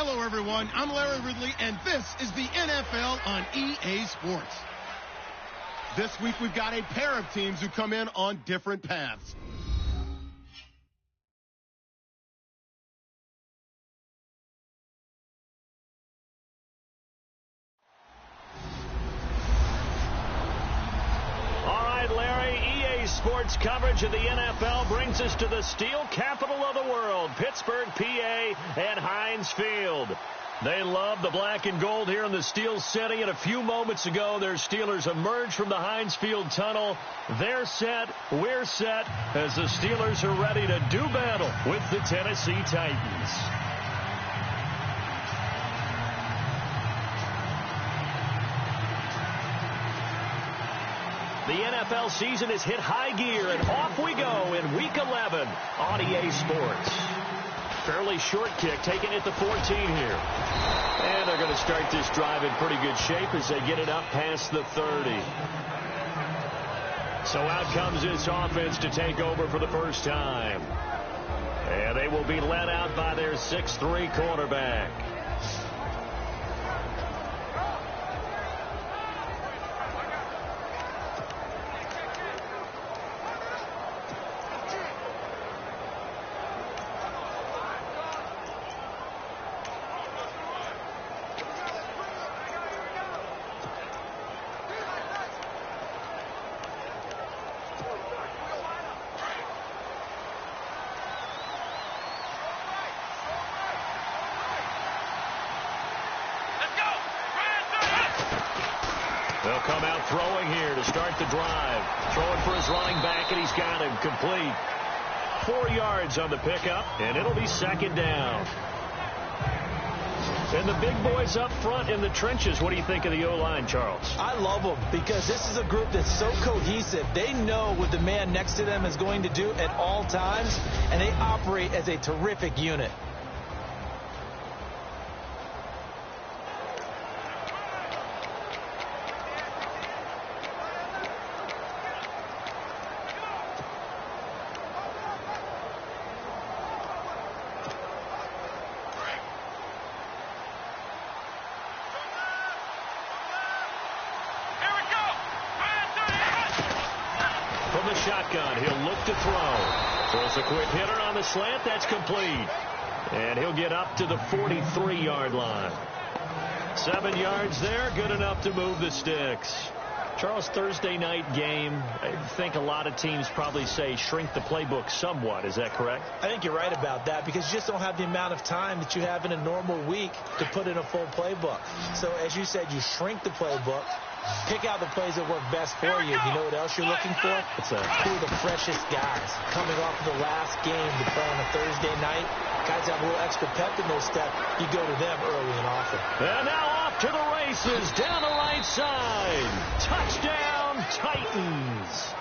Hello, everyone. I'm Larry Ridley, and this is the NFL on EA Sports. This week, we've got a pair of teams who come in on different paths. Sports coverage of the NFL brings us to the steel capital of the world, Pittsburgh, PA, and Heinz Field. They love the black and gold here in the Steel City, and a few moments ago, their Steelers emerged from the Heinz Field tunnel. They're set, we're set, as the Steelers are ready to do battle with the Tennessee Titans. The NFL season has hit high gear, and off we go in Week 11 on EA Sports. Fairly short kick, taken at the 14 here. And they're going to start this drive in pretty good shape as they get it up past the 30. So out comes this offense to take over for the first time. And they will be led out by their 6'3" quarterback. They'll come out throwing here to start the drive. Throwing for his running back, and he's got him complete. 4 yards on the pickup, and it'll be second down. And the big boys up front in the trenches. What do you think of the O-line, Charles? I love them because this is a group that's so cohesive. They know what the man next to them is going to do at all times, and they operate as a terrific unit. Shotgun. He'll look to throw. Throws a quick hitter on the slant. That's complete. And he'll get up to the 43-yard line. 7 yards there. Good enough to move the sticks. Charles, Thursday night game, I think a lot of teams probably say shrink the playbook somewhat. Is that correct? I think you're right about that because you just don't have the amount of time that you have in a normal week to put in a full playbook. So, as you said, you shrink the playbook. Pick out the plays that work best for you. You know what else you're looking for? Who are the freshest guys coming off of the last game to play on a Thursday night? Guys have a little extra pep in their step. You go to them early and often. And now off to the races down the right side. Touchdown, Titans.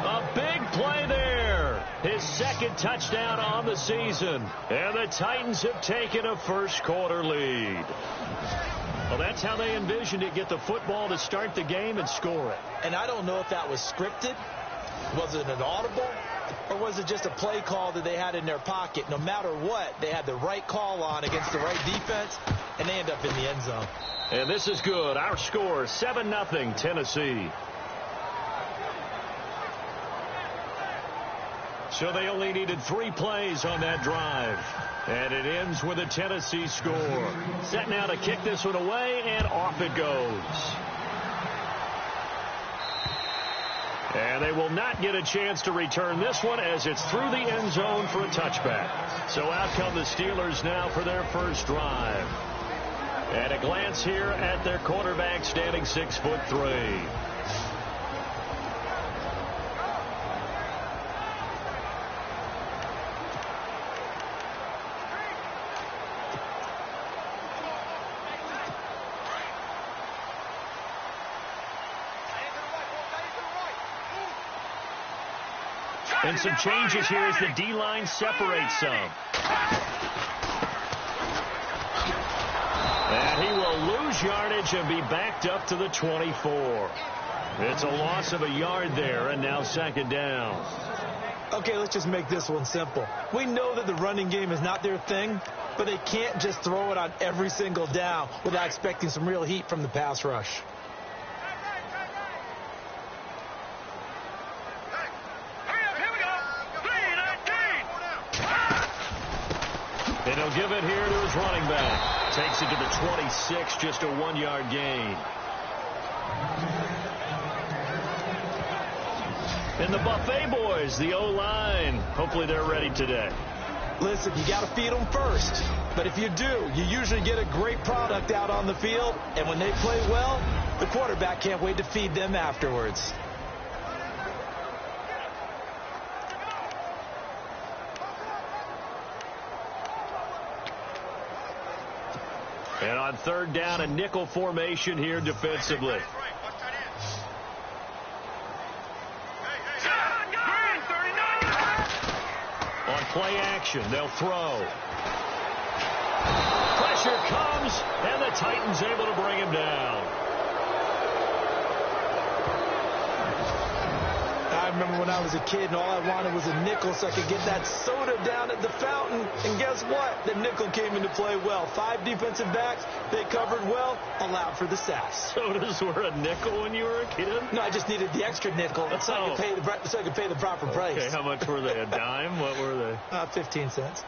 A big play there. His second touchdown on the season. And the Titans have taken a first-quarter lead. Well, that's how they envisioned it, get the football to start the game and score it. And I don't know if that was scripted. Was it an audible? Or was it just a play call that they had in their pocket? No matter what, they had the right call on against the right defense, and they end up in the end zone. And this is good. Our score, 7-0 Tennessee. So they only needed 3 plays on that drive. And it ends with a Tennessee score. Set now to kick this one away, and off it goes. And they will not get a chance to return this one as it's through the end zone for a touchback. So out come the Steelers now for their first drive. And a glance here at their quarterback standing 6'3". And some changes here as the D-line separates some. And he will lose yardage and be backed up to the 24. It's a loss of a yard there, and now second down. A Okay, let's just make this one simple. We know that the running game is not their thing, but they can't just throw it on every single down without expecting some real heat from the pass rush. And he'll give it here to his running back. Takes it to the 26, just a 1-yard gain. And the Buffet boys, the O-line, hopefully they're ready today. Listen, you got to feed them first. But if you do, you usually get a great product out on the field. And when they play well, the quarterback can't wait to feed them afterwards. And on third down, a nickel formation here defensively. On play action, they'll throw. Pressure comes, and the Titans able to bring him down. I remember when I was a kid and all I wanted was a nickel so I could get that soda down at the fountain. And guess what? The nickel came into play well. 5 defensive backs, they covered well, allowed for the sacks. Sodas were a nickel when you were a kid? No, I just needed the extra nickel so I could pay the proper price. Okay, how much were they? A dime? What were they? 15 cents.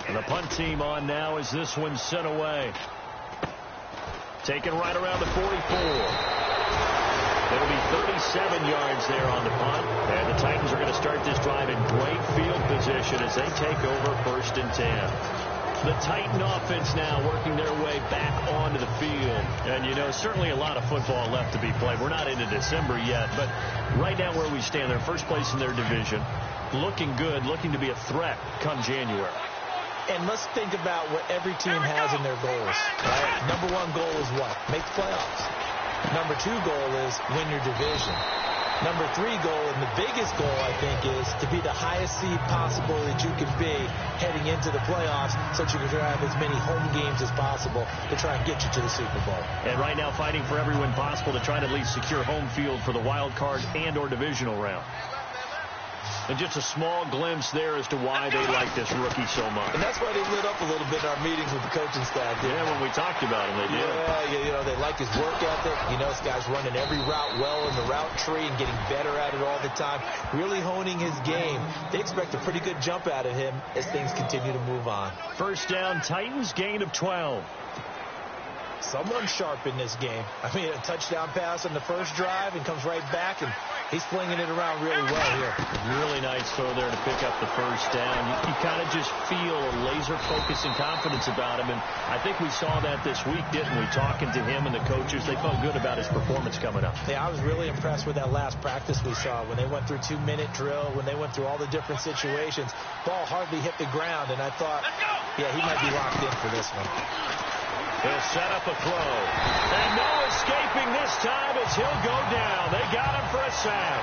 And the punt team on now as this one's sent away. Taken right around the 44. It'll be 37 yards there on the punt. And the Titans are going to start this drive in great field position as they take over 1st and 10. The Titan offense now working their way back onto the field. And, you know, certainly a lot of football left to be played. We're not into December yet, but right now where we stand, they're first place in their division. Looking good, looking to be a threat come January. And let's think about what every team has in their goals. Right? Number 1 goal is what? Make the playoffs. Number 2 goal is win your division. Number 3 goal, and the biggest goal, I think, is to be the highest seed possible that you can be heading into the playoffs so that you can have as many home games as possible to try and get you to the Super Bowl. And right now fighting for every win possible to try to at least secure home field for the wild card and or divisional round. And just a small glimpse there as to why they like this rookie so much. And that's why they lit up a little bit in our meetings with the coaching staff. Yeah, when we talked about him, they did. Yeah, you know, they like his work ethic. You know, this guy's running every route well in the route tree and getting better at it all the time, really honing his game. They expect a pretty good jump out of him as things continue to move on. First down, Titans, gain of 12. Someone sharp in this game. I mean, a touchdown pass on the first drive and comes right back, and he's flinging it around really well here. Really nice throw there to pick up the first down. You kind of just feel a laser focus and confidence about him, and I think we saw that this week, didn't we? Talking to him and the coaches, they felt good about his performance coming up. Yeah, I was really impressed with that last practice we saw when they went through 2-minute drill, when they went through all the different situations. Ball hardly hit the ground, and I thought, yeah, he might be locked in for this one. He'll set up a throw. And no escaping this time as he'll go down. They got him for a sack.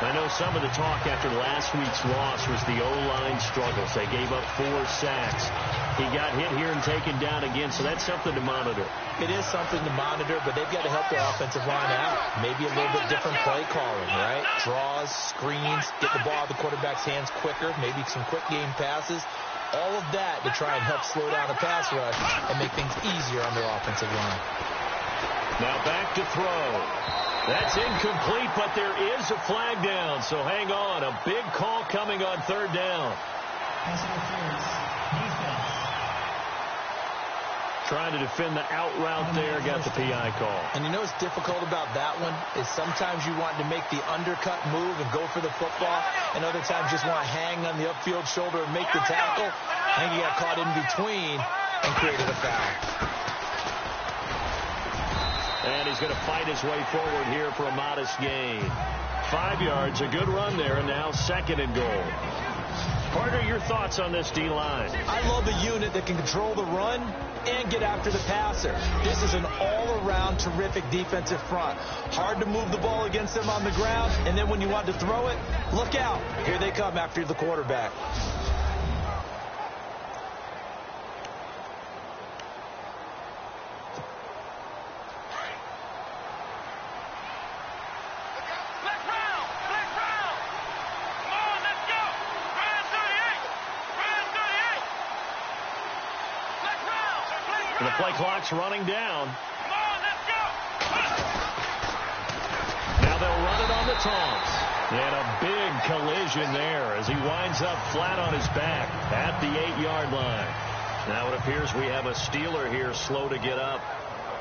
I know some of the talk after last week's loss was the O-line struggles. They gave up 4 sacks. He got hit here and taken down again, so that's something to monitor. It is something to monitor, but they've got to help their offensive line out. Maybe a little bit different play calling, right? Draws, screens, get the ball out of the quarterback's hands quicker, maybe some quick game passes. All of that to try and help slow down a pass rush and make things easier on their offensive line. Now back to throw. That's incomplete, but there is a flag down, so hang on. A big call coming on third down. Trying to defend the out route there, got the PI call. And you know what's difficult about that one is sometimes you want to make the undercut move and go for the football, and other times just want to hang on the upfield shoulder and make the tackle. I think he got caught in between and created a foul. And he's going to fight his way forward here for a modest gain. 5 yards, a good run there, and now 2nd and goal. Carter, your thoughts on this D-line? I love a unit that can control the run and get after the passer. This is an all-around terrific defensive front. Hard to move the ball against them on the ground, and then when you want to throw it, look out. Here they come after the quarterback. And the play clock's running down. Now they'll run it on the taunts. And a big collision there as he winds up flat on his back at the 8-yard line. Now it appears we have a Steeler here slow to get up.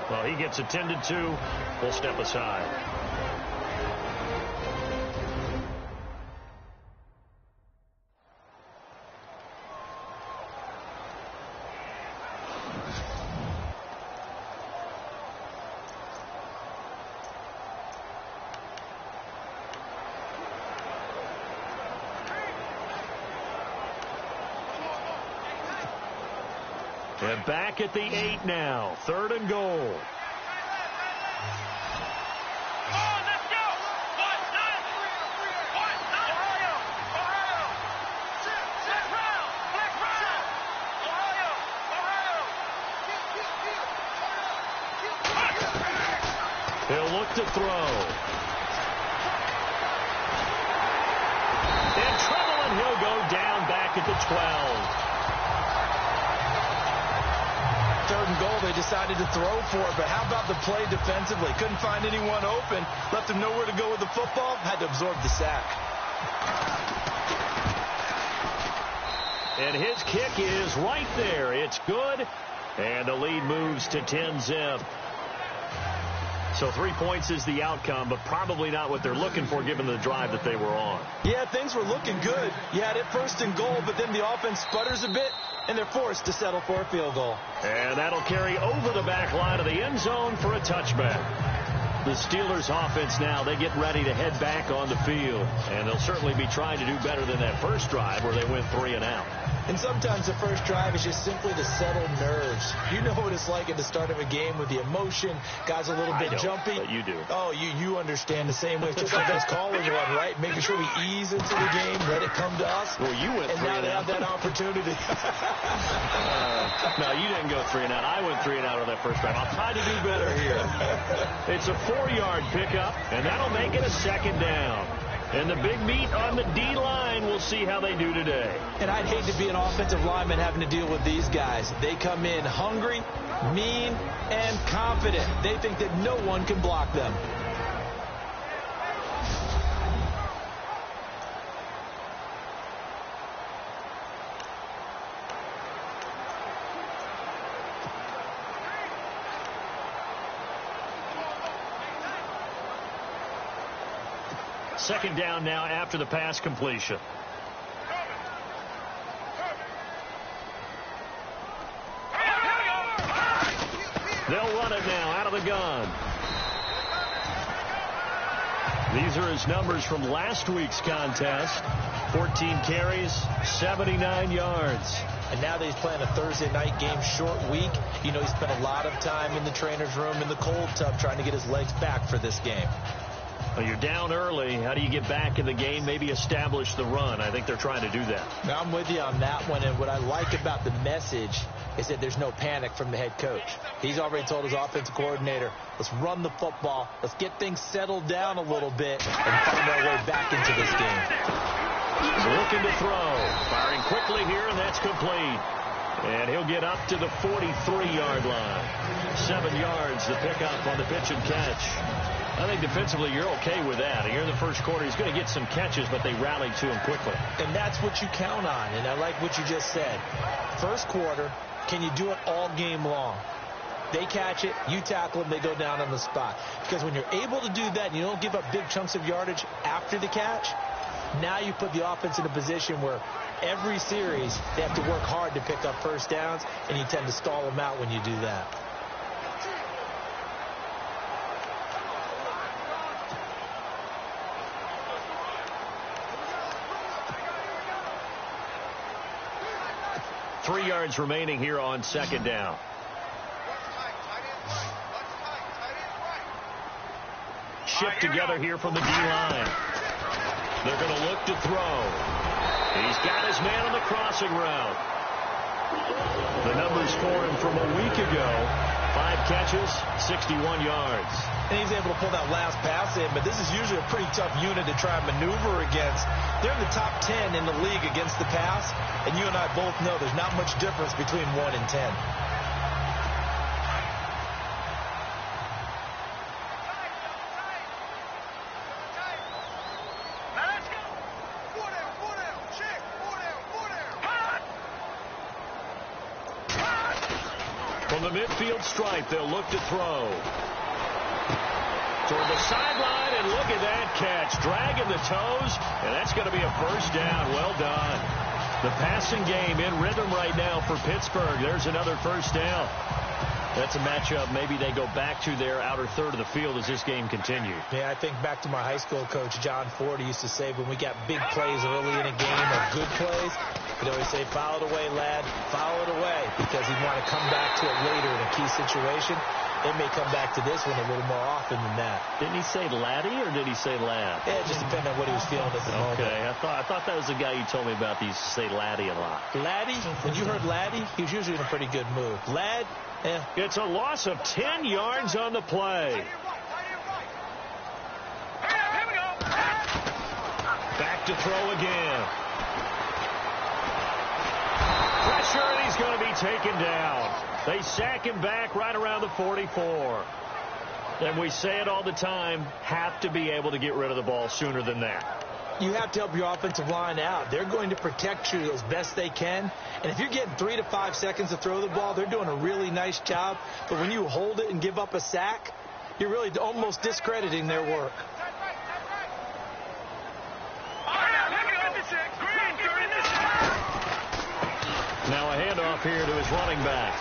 Well, he gets attended to. We'll step aside. And back at the 8 now. 3rd and goal. He'll look to throw. In trouble, and he'll go down back at the 12. 3rd and goal, they decided to throw for it, but how about the play defensively? Couldn't find anyone open, left him nowhere to go with the football, had to absorb the sack. And his kick is right there. It's good, and the lead moves to 10-zip. So 3 points is the outcome, but probably not what they're looking for given the drive that they were on. Yeah, things were looking good. You had it 1st and goal, but then the offense sputters a bit, and they're forced to settle for a field goal. And that'll carry over the back line of the end zone for a touchback. The Steelers offense now, they get ready to head back on the field. And they'll certainly be trying to do better than that first drive where they went 3 and out. And sometimes the first drive is just simply to settle nerves. You know what it's like at the start of a game with the emotion. Guys a little bit jumpy. But you do. Oh, you understand the same way. It's just like us calling one, right? Making sure we ease into the game, let it come to us. Well, you went 3 and out. And now they have that opportunity. No, you didn't go 3 and out. I went 3 and out on that first drive. I'll try to do better here. It's a 4-yard pickup, and that'll make it a 2nd down. And the big meat on the D-line, we'll see how they do today. And I'd hate to be an offensive lineman having to deal with these guys. They come in hungry, mean, and confident. They think that no one can block them. Second down now after the pass completion. They'll run it now out of the gun. These are his numbers from last week's contest. 14 carries, 79 yards. And now that he's playing a Thursday night game, short week, you know he spent a lot of time in the trainer's room in the cold tub trying to get his legs back for this game. Well, you're down early. How do you get back in the game? Maybe establish the run. I think they're trying to do that. Now, I'm with you on that one. And what I like about the message is that there's no panic from the head coach. He's already told his offensive coordinator, let's run the football. Let's get things settled down a little bit and find our way back into this game. Looking to throw. Firing quickly here, and that's complete. And he'll get up to the 43-yard line. 7 yards to pick up on the pitch and catch. I think defensively you're okay with that. Here in the first quarter, he's going to get some catches, but they rallied to him quickly. And that's what you count on, and I like what you just said. First quarter, can you do it all game long? They catch it, you tackle them, they go down on the spot. Because when you're able to do that and you don't give up big chunks of yardage after the catch, now you put the offense in a position where every series they have to work hard to pick up first downs, and you tend to stall them out when you do that. Three yards remaining here on second down. Shift together here from the D-line. They're going to look to throw. He's got his man on the crossing route. The numbers for him from a week ago. 5 catches, 61 yards. And he's able to pull that last pass in, but this is usually a pretty tough unit to try and maneuver against. They're in the top 10 in the league against the pass, and you and I both know there's not much difference between 1 and 10. From the midfield stripe, they'll look to throw. Toward the sideline, and look at that catch. Dragging the toes, and that's going to be a first down. Well done. The passing game in rhythm right now for Pittsburgh. There's another first down. That's a matchup. Maybe they go back to their outer third of the field as this game continues. Yeah, I think back to my high school coach, John Ford, used to say when we got big plays early in a game or good plays, he'd always say, foul it away, lad, foul it away, because he'd want to come back to it later in a key situation. They may come back to this one a little more often than that. Didn't he say laddie or did he say lad? Yeah, it just depended on what he was feeling at the moment. Okay, I thought that was the guy you told me about. He used to say laddie a lot. Laddie? When you heard laddie, he was usually in a pretty good mood. Lad? Yeah. It's a loss of 10 yards on the play. Back to throw again. Pressure, and he's going to be taken down. They sack him back right around the 44. And we say it all the time, have to be able to get rid of the ball sooner than that. You have to help your offensive line out. They're going to protect you as best they can. And if you're getting 3 to 5 seconds to throw the ball, they're doing a really nice job. But when you hold it and give up a sack, you're really almost discrediting their work. Now a handoff here to his running back.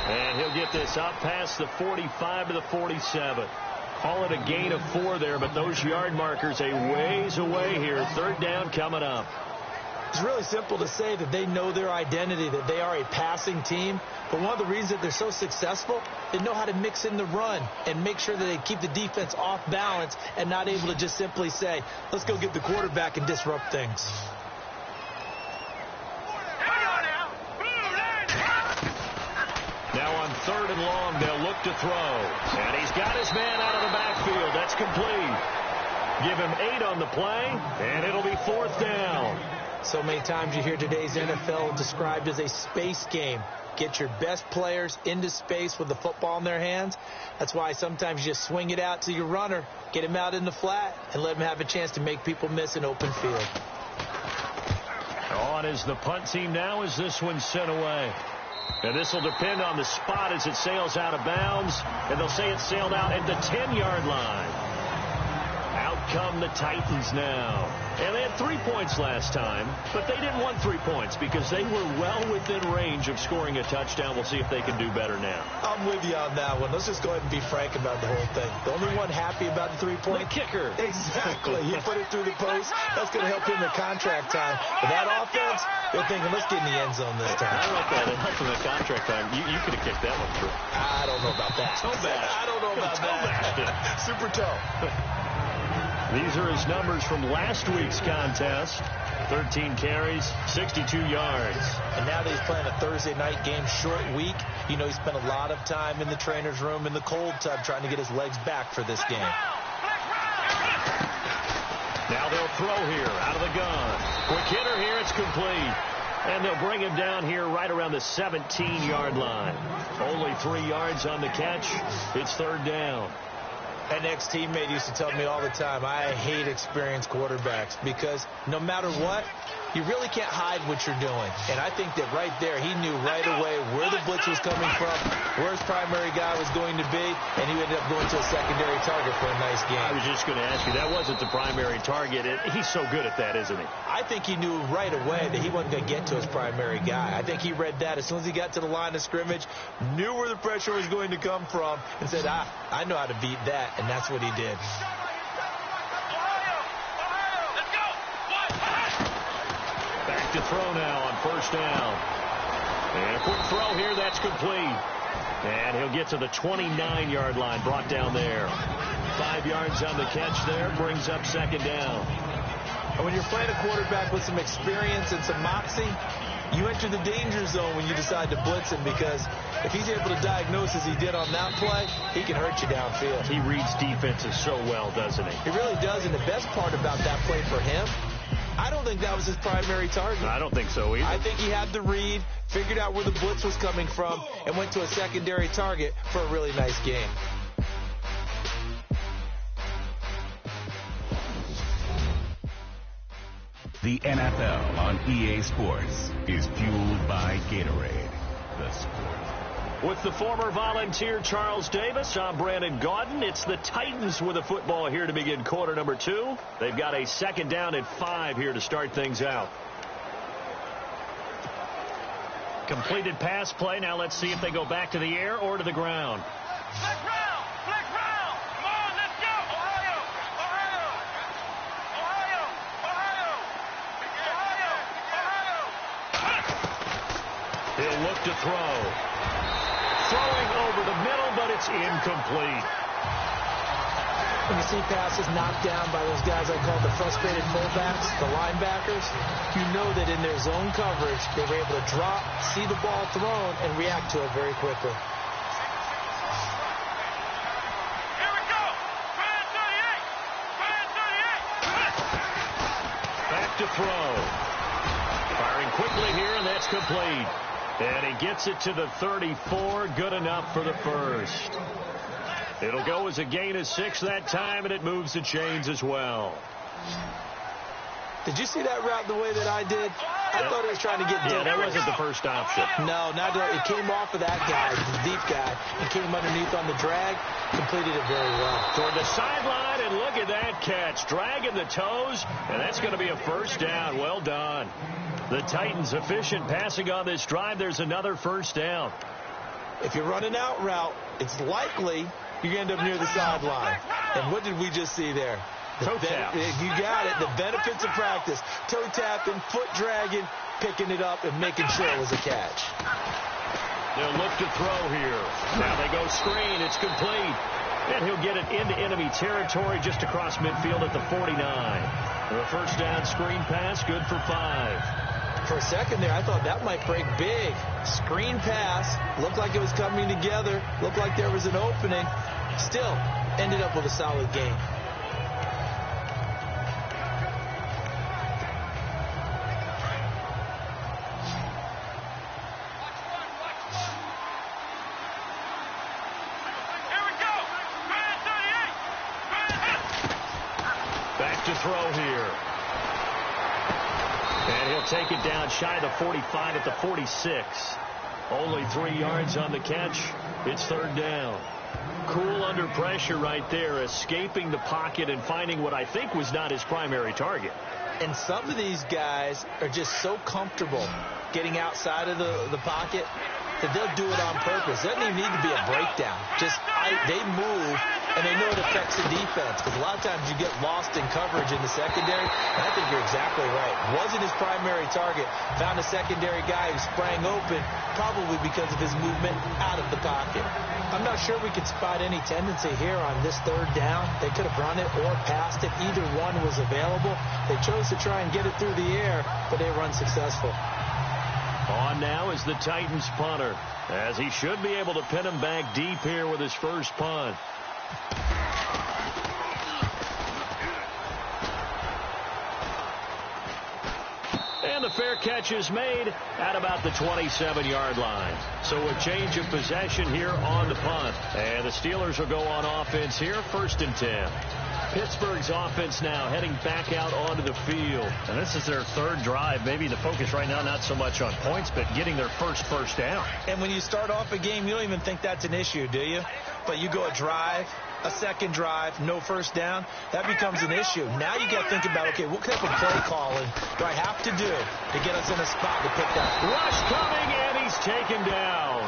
And he'll get this up past the 45 to the 47. Call it a gain of 4 there, but those yard markers a ways away here. Third down coming up. It's really simple to say that they know their identity, that they are a passing team. But one of the reasons that they're so successful, they know how to mix in the run and make sure that they keep the defense off balance and not able to just simply say, let's go get the quarterback and disrupt things. Now on 3rd and long, they'll look to throw. And he's got his man out of the backfield. That's complete. Give him 8 on the play, and it'll be 4th down. So many times you hear today's NFL described as a space game. Get your best players into space with the football in their hands. That's why sometimes you just swing it out to your runner, get him out in the flat, and let him have a chance to make people miss an open field. On is the punt team now as this one's sent away. And this will depend on the spot as it sails out of bounds. And they'll say it sailed out at the 10-yard line. Out come the Titans now. And they had 3 points last time, but they didn't want 3 points because they were well within range of scoring a touchdown. We'll see if they can do better now. I'm with you on that one. Let's just go ahead and be frank about the whole thing. The only one happy about the 3-point. The kicker. Exactly. He put it through the post. That's going to help him in contract time. But that offense, they're thinking, let's get in the end zone this time. I don't know if that helped him in contract time. You could have kicked that one through. I don't know about that. Toe bash. I don't know about that. Super toe. These are his numbers from last week's contest. 13 carries, 62 yards. And now that he's playing a Thursday night game, short week, you know he spent a lot of time in the trainer's room in the cold tub trying to get his legs back for this game. Now they'll throw here out of the gun. Quick hitter here, it's complete. And they'll bring him down here right around the 17-yard line. Only 3 yards on the catch. It's 3rd down. An ex-teammate used to tell me all the time, I hate experienced quarterbacks because no matter what, you really can't hide what you're doing. And I think that right there, he knew right away where the blitz was coming from, where his primary guy was going to be, and he ended up going to a secondary target for a nice game. I was just going to ask you, that wasn't the primary target. He's so good at that, isn't he? I think he knew right away that he wasn't going to get to his primary guy. I think he read that as soon as he got to the line of scrimmage, knew where the pressure was going to come from, and said, I know how to beat that. And that's what he did. Back to throw now on 1st down. And a quick throw here, that's complete. And he'll get to the 29-yard line, brought down there. 5 yards on the catch there, brings up 2nd down. And when you're playing a quarterback with some experience and some moxie, you enter the danger zone when you decide to blitz him because if he's able to diagnose as he did on that play, he can hurt you downfield. He reads defenses so well, doesn't he? He really does, and the best part about that play for him, I don't think that was his primary target. I don't think so either. I think he had the read, figured out where the blitz was coming from, and went to a secondary target for a really nice game. The NFL on EA Sports is fueled by Gatorade, the sport. With the former Volunteer Charles Davis, I'm Brandon Gaudin. It's the Titans with the football here to begin quarter number 2. They've got a 2nd down and 5 here to start things out. Completed pass play. Now let's see if they go back to the air or to the ground. Flick round! Flick round! Come on, let's go! Ohio! Ohio! Ohio! Ohio! Ohio! He'll look to throw. Throwing over the middle, but it's incomplete. When you see passes knocked down by those guys I call the frustrated fullbacks, the linebackers, you know that in their zone coverage, they were able to drop, see the ball thrown, and react to it very quickly. Here we go! Brand 38! Brand 38! Back to throw. Firing quickly here, and that's complete. And he gets it to the 34. Good enough for the first. It'll go as a gain of 6 that time, and it moves the chains as well. Did you see that route the way that I did? I thought he was trying to get deep. Yeah, that wasn't the first option. No, it came off of that guy, the deep guy, and came underneath on the drag, completed it very well. Toward the sideline, and look at that catch. Dragging the toes, and that's going to be a first down. Well done. The Titans efficient passing on this drive. There's another first down. If you're running out route, it's likely you're going to end up near the sideline. And what did we just see there? Toe tap. You got it. The benefits of practice. Toe tapping, foot dragging, picking it up, and making sure it was a catch. They'll look to throw here. Now they go screen. It's complete. And he'll get it into enemy territory just across midfield at the 49. The first down screen pass, good for 5. For a second there, I thought that might break big. Screen pass. Looked like it was coming together. Looked like there was an opening. Still, ended up with a solid game. Here we go! Brand 38! Back to throw here. And he'll take it down shy of the 45 at the 46. Only 3 yards on the catch. It's 3rd down. Cool under pressure right there, escaping the pocket and finding what I think was not his primary target. And some of these guys are just so comfortable getting outside of the pocket that they'll do it on purpose. It doesn't even need to be a breakdown. They move, and they know it affects the defense, because a lot of times you get lost in coverage in the secondary, and I think you're exactly right. Wasn't his primary target. Found a secondary guy who sprang open, probably because of his movement out of the pocket. I'm not sure we could spot any tendency here on this 3rd down. They could have run it or passed it. Either one was available. They chose to try and get it through the air, but they were unsuccessful. On now is the Titans punter, as he should be able to pin him back deep here with his first punt. And the fair catch is made at about the 27-yard line. So a change of possession here on the punt. And the Steelers will go on offense here, 1st and 10. Pittsburgh's offense now heading back out onto the field. And this is their 3rd drive. Maybe the focus right now not so much on points, but getting their first down. And when you start off a game, you don't even think that's an issue, do you? But you go a drive, a 2nd drive, no first down, that becomes an issue. Now you got to think about, okay, what type of play calling do I have to do to get us in a spot to pick up? Rush coming, and he's taken down.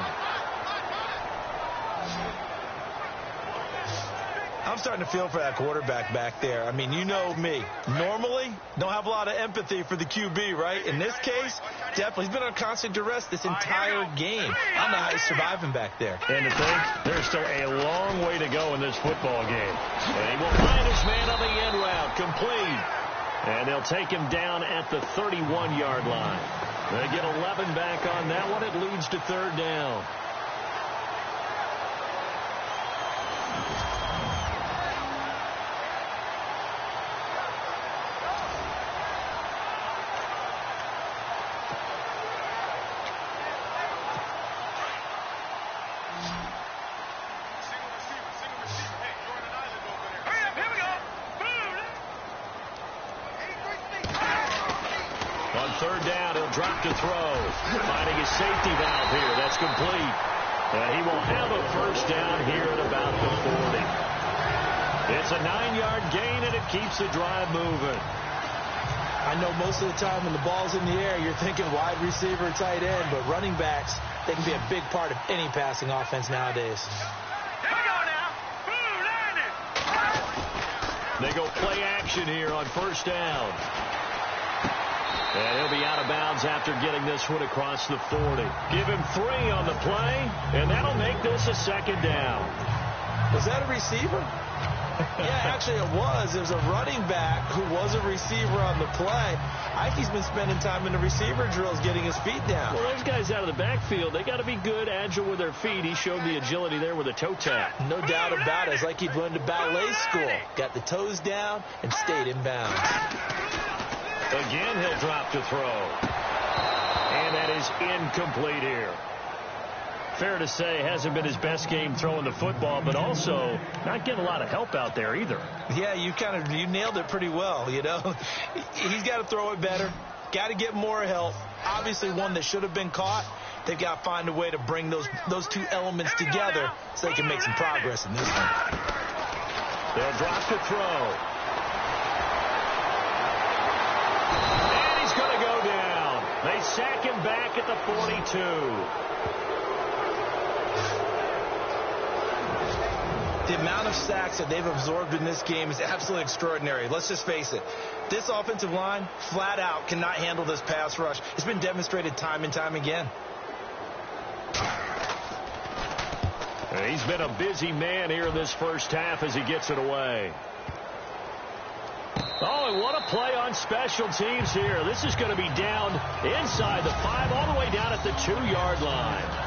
I'm starting to feel for that quarterback back there. I mean, you know me. Normally, don't have a lot of empathy for the QB, right? In this case, definitely. He's been on constant duress this entire game. I don't know how he's surviving back there. And to think, there's still a long way to go in this football game. And he will find his man on the end route, complete. And they'll take him down at the 31-yard line. They get 11 back on that one. It leads to 3rd down. On 3rd down, he'll drop to throw. Finding his safety valve here. That's complete. And he will have a first down here at about the 40. It's a 9-yard gain, and it keeps the drive moving. I know most of the time when the ball's in the air, you're thinking wide receiver, tight end, but running backs, they can be a big part of any passing offense nowadays. Here we go now. They go play action here on first down. And he'll be out of bounds after getting this one across the 40. Give him 3 on the play, and that'll make this a second down. Was that a receiver? Yeah, actually it was. It was a running back who was a receiver on the play. Ike's been spending time in the receiver drills getting his feet down. Well, those guys out of the backfield, they got to be good, agile with their feet. He showed the agility there with a toe tap. No doubt about it. It's like he'd run to ballet school. Got the toes down and stayed in bounds. Again, he'll drop to throw. And that is incomplete here. Fair to say, hasn't been his best game throwing the football, but also not getting a lot of help out there either. Yeah, you nailed it pretty well, you know. He's got to throw it better. Got to get more help. Obviously, one that should have been caught. They've got to find a way to bring those two elements together so they can make some progress in this one. They'll drop to throw. And he's going to go down. They sack him back at the 42. The amount of sacks that they've absorbed in this game is absolutely extraordinary. Let's just face it. This offensive line, flat out, cannot handle this pass rush. It's been demonstrated time and time again. He's been a busy man here in this first half as he gets it away. Oh, and what a play on special teams here. This is going to be down inside the 5, all the way down at the 2-yard line.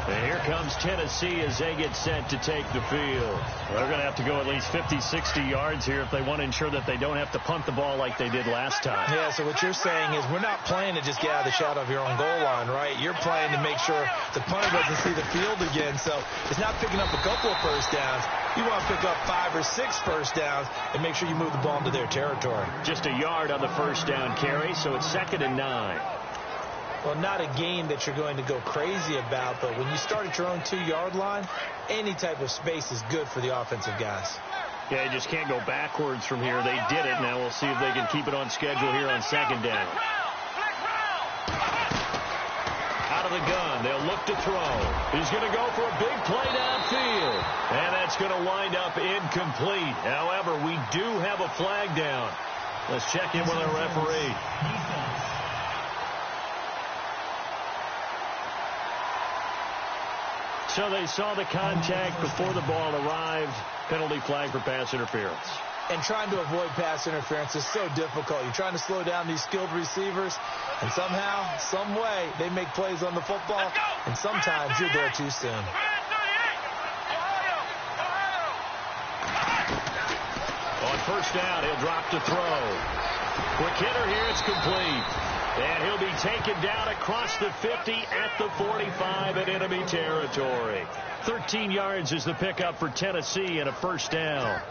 And here comes Tennessee as they get set to take the field. They're going to have to go at least 50, 60 yards here if they want to ensure that they don't have to punt the ball like they did last time. Yeah, so what you're saying is we're not playing to just get out of the shadow of your own goal line, right? You're playing to make sure the punter doesn't see the field again. So it's not picking up a couple of first downs. You want to pick up 5 or 6 first downs and make sure you move the ball into their territory. Just a yard on the first down carry, so it's 2nd and 9. Well, not a game that you're going to go crazy about, but when you start at your own 2-yard line, any type of space is good for the offensive guys. Yeah, you just can't go backwards from here. They did it. Now we'll see if they can keep it on schedule here on 2nd down. Out of the gun. They'll look to throw. He's going to go for a big play downfield. And that's going to wind up incomplete. However, we do have a flag down. Let's check in with our referee. So they saw the contact before the ball arrived. Penalty flag for pass interference. And trying to avoid pass interference is so difficult. You're trying to slow down these skilled receivers, and somehow, some way, they make plays on the football, and sometimes you're there too soon. On first down, he'll drop to throw. Quick hitter here, it's complete. And he'll be taken down across the 50 at the 45 in enemy territory. 13 yards is the pickup for Tennessee and a first down.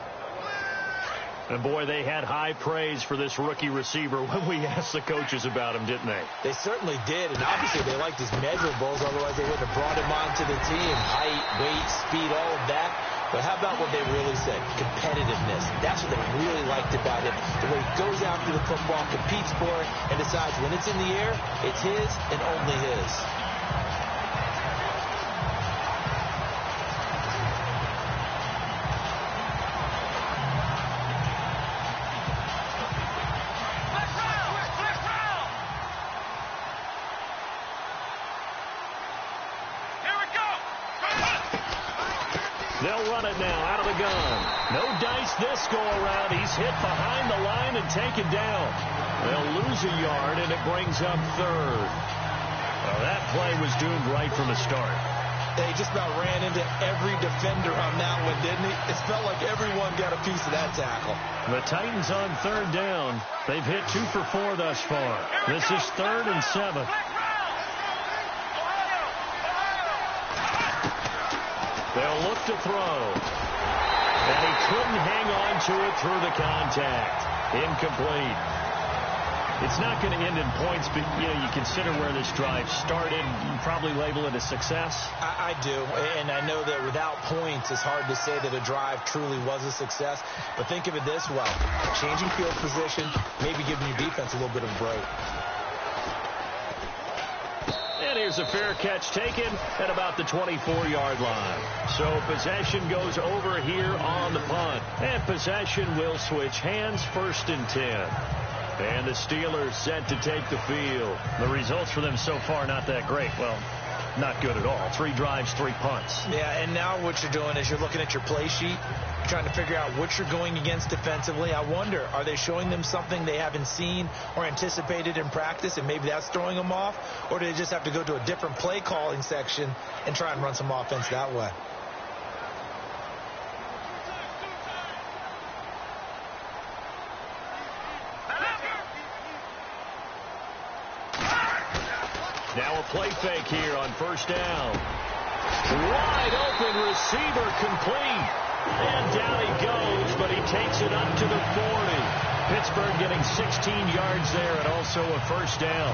And, boy, they had high praise for this rookie receiver when we asked the coaches about him, didn't they? They certainly did, and obviously they liked his measurables, otherwise they wouldn't have brought him onto the team. Height, weight, speed, all of that. But how about what they really said? Competitiveness. That's what they really liked about him. The way he goes after the football, competes for it, and decides when it's in the air, it's his and only his. They'll run it now out of the gun. No dice this go-around. He's hit behind the line and taken down. They'll lose a yard, and it brings up 3rd. Well, that play was doomed right from the start. They just about ran into every defender on that one, didn't he? It felt like everyone got a piece of that tackle. The Titans on 3rd down. They've hit 2 for 4 thus far. This is 3rd and 7. They'll look to throw. And he couldn't hang on to it through the contact. Incomplete. It's not going to end in points, but you consider where this drive started. You probably label it a success. I do, and I know that without points, it's hard to say that a drive truly was a success. But think of it this way: changing field position, maybe giving your defense a little bit of a break. And here's a fair catch taken at about the 24-yard line. So possession goes over here on the punt. And possession will switch hands, 1st and 10. And the Steelers set to take the field. The results for them so far not that great. Well, not good at all. 3 drives, 3 punts. Yeah, and now what you're doing is you're looking at your play sheet, trying to figure out what you're going against defensively. I wonder, are they showing them something they haven't seen or anticipated in practice, and maybe that's throwing them off? Or do they just have to go to a different play calling section and try and run some offense that way? Now a play fake here on 1st down. Wide open receiver complete. And down he goes, but he takes it up to the 40. Pittsburgh getting 16 yards there and also a 1st down.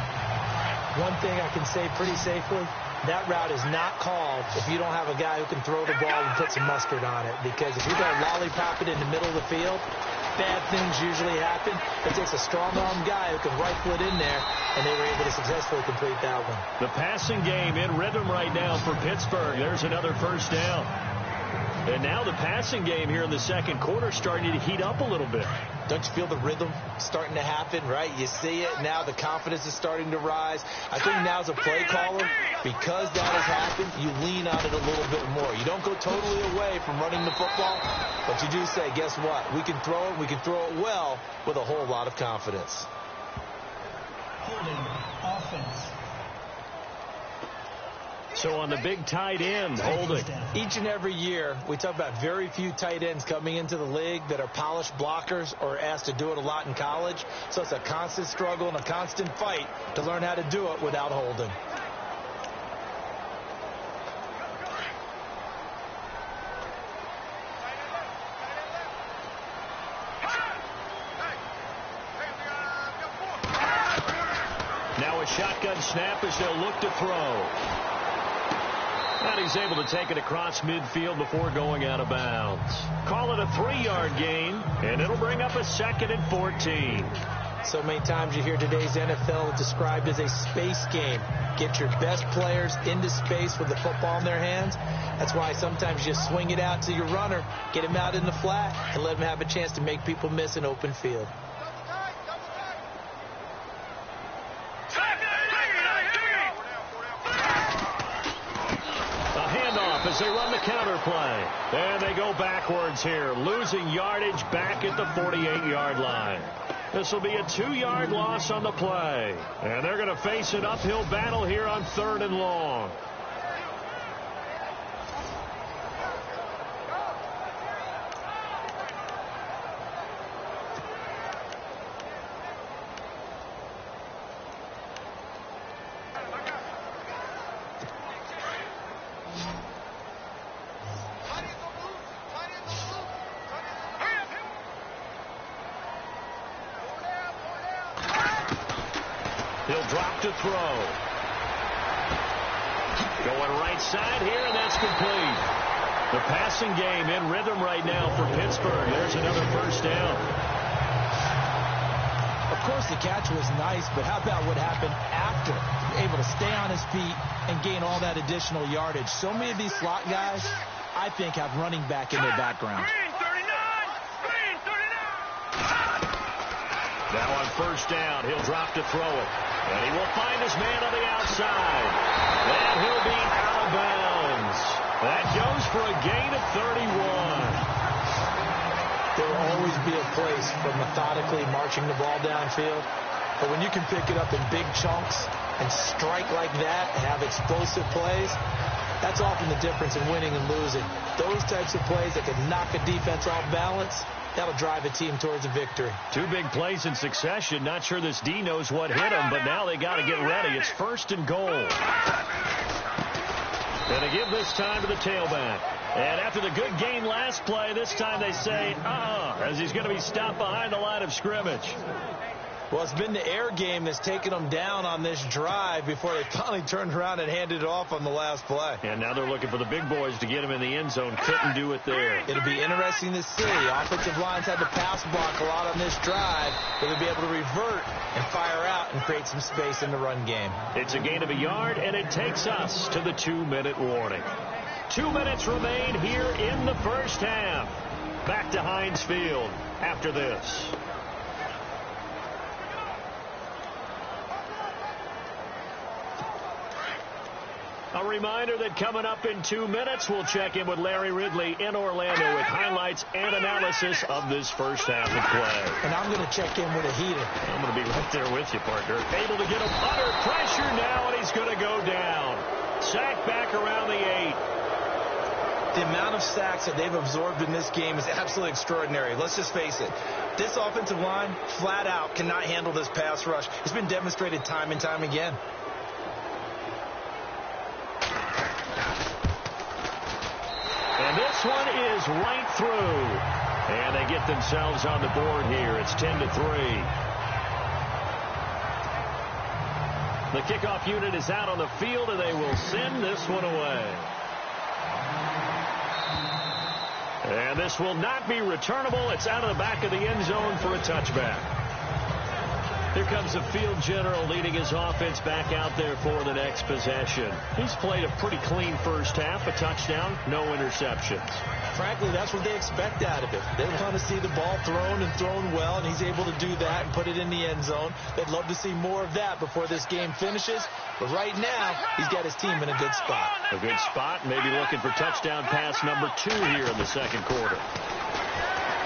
One thing I can say pretty safely, that route is not called if you don't have a guy who can throw the ball and put some mustard on it. Because if you're going to lollipop it in the middle of the field, bad things usually happen. It takes a strong-arm guy who can rifle it in there, and they were able to successfully complete that one. The passing game in rhythm right now for Pittsburgh. There's another 1st down. And now the passing game here in the 2nd quarter starting to heat up a little bit. Don't you feel the rhythm starting to happen, right? You see it now. The confidence is starting to rise. I think now as a play caller, because that has happened, you lean on it a little bit more. You don't go totally away from running the football, but you do say, guess what? We can throw it. We can throw it well with a whole lot of confidence. Holding offense. So on the big tight end, holding. Each and every year, we talk about very few tight ends coming into the league that are polished blockers or asked to do it a lot in college. So it's a constant struggle and a constant fight to learn how to do it without holding. Now a shotgun snap as they'll look to throw. And he's able to take it across midfield before going out of bounds. Call it a 3-yard gain, and it'll bring up a 2nd and 14. So many times you hear today's NFL described as a space game. Get your best players into space with the football in their hands. That's why sometimes you swing it out to your runner, get him out in the flat, and let him have a chance to make people miss an open field. As they run the counter play. And they go backwards here, losing yardage back at the 48-yard line. This will be a 2-yard loss on the play. And they're going to face an uphill battle here on 3rd and long. He'll drop to throw. Going right side here, and that's complete. The passing game in rhythm right now for Pittsburgh. There's another 1st down. Of course, the catch was nice, but how about what happened after? Able to stay on his feet and gain all that additional yardage. So many of these slot guys, I think, have running back in their background. Now on 1st down, he'll drop to throw it. And he will find his man on the outside. And he'll be out of bounds. That goes for a gain of 31. There will always be a place for methodically marching the ball downfield. But when you can pick it up in big chunks and strike like that and have explosive plays, that's often the difference in winning and losing. Those types of plays that can knock a defense off balance, that'll drive a team towards a victory. 2 big plays in succession. Not sure this D knows what hit him, but now they got to get ready. It's 1st and goal. And they give this time to the tailback. And after the good gain last play, this time they say, as he's going to be stopped behind the line of scrimmage. Well, it's been the air game that's taken them down on this drive before they finally turned around and handed it off on the last play. And now they're looking for the big boys to get him in the end zone. Couldn't do it there. It'll be interesting to see. Offensive lines had to pass block a lot on this drive. They'll be able to revert and fire out and create some space in the run game. It's a gain of a yard, and it takes us to the 2-minute warning. 2 minutes remain here in the first half. Back to Heinz Field after this. A reminder that coming up in 2 minutes, we'll check in with Larry Ridley in Orlando with highlights and analysis of this first half of play. And I'm going to check in with a heater. I'm going to be right there with you, partner. Able to get him under pressure now, and he's going to go down. Sack back around the 8. The amount of sacks that they've absorbed in this game is absolutely extraordinary. Let's just face it. This offensive line, flat out, cannot handle this pass rush. It's been demonstrated time and time again. And this one is right through. And they get themselves on the board here. It's 10-3. The kickoff unit is out on the field, and they will send this one away. And this will not be returnable. It's out of the back of the end zone for a touchback. Here comes the field general leading his offense back out there for the next possession. He's played a pretty clean first half, a touchdown, no interceptions. Frankly, that's what they expect out of it. They want to see the ball thrown and thrown well, and he's able to do that and put it in the end zone. They'd love to see more of that before this game finishes. But right now, he's got his team in a good spot. A good spot, maybe looking for touchdown pass number 2 here in the second quarter.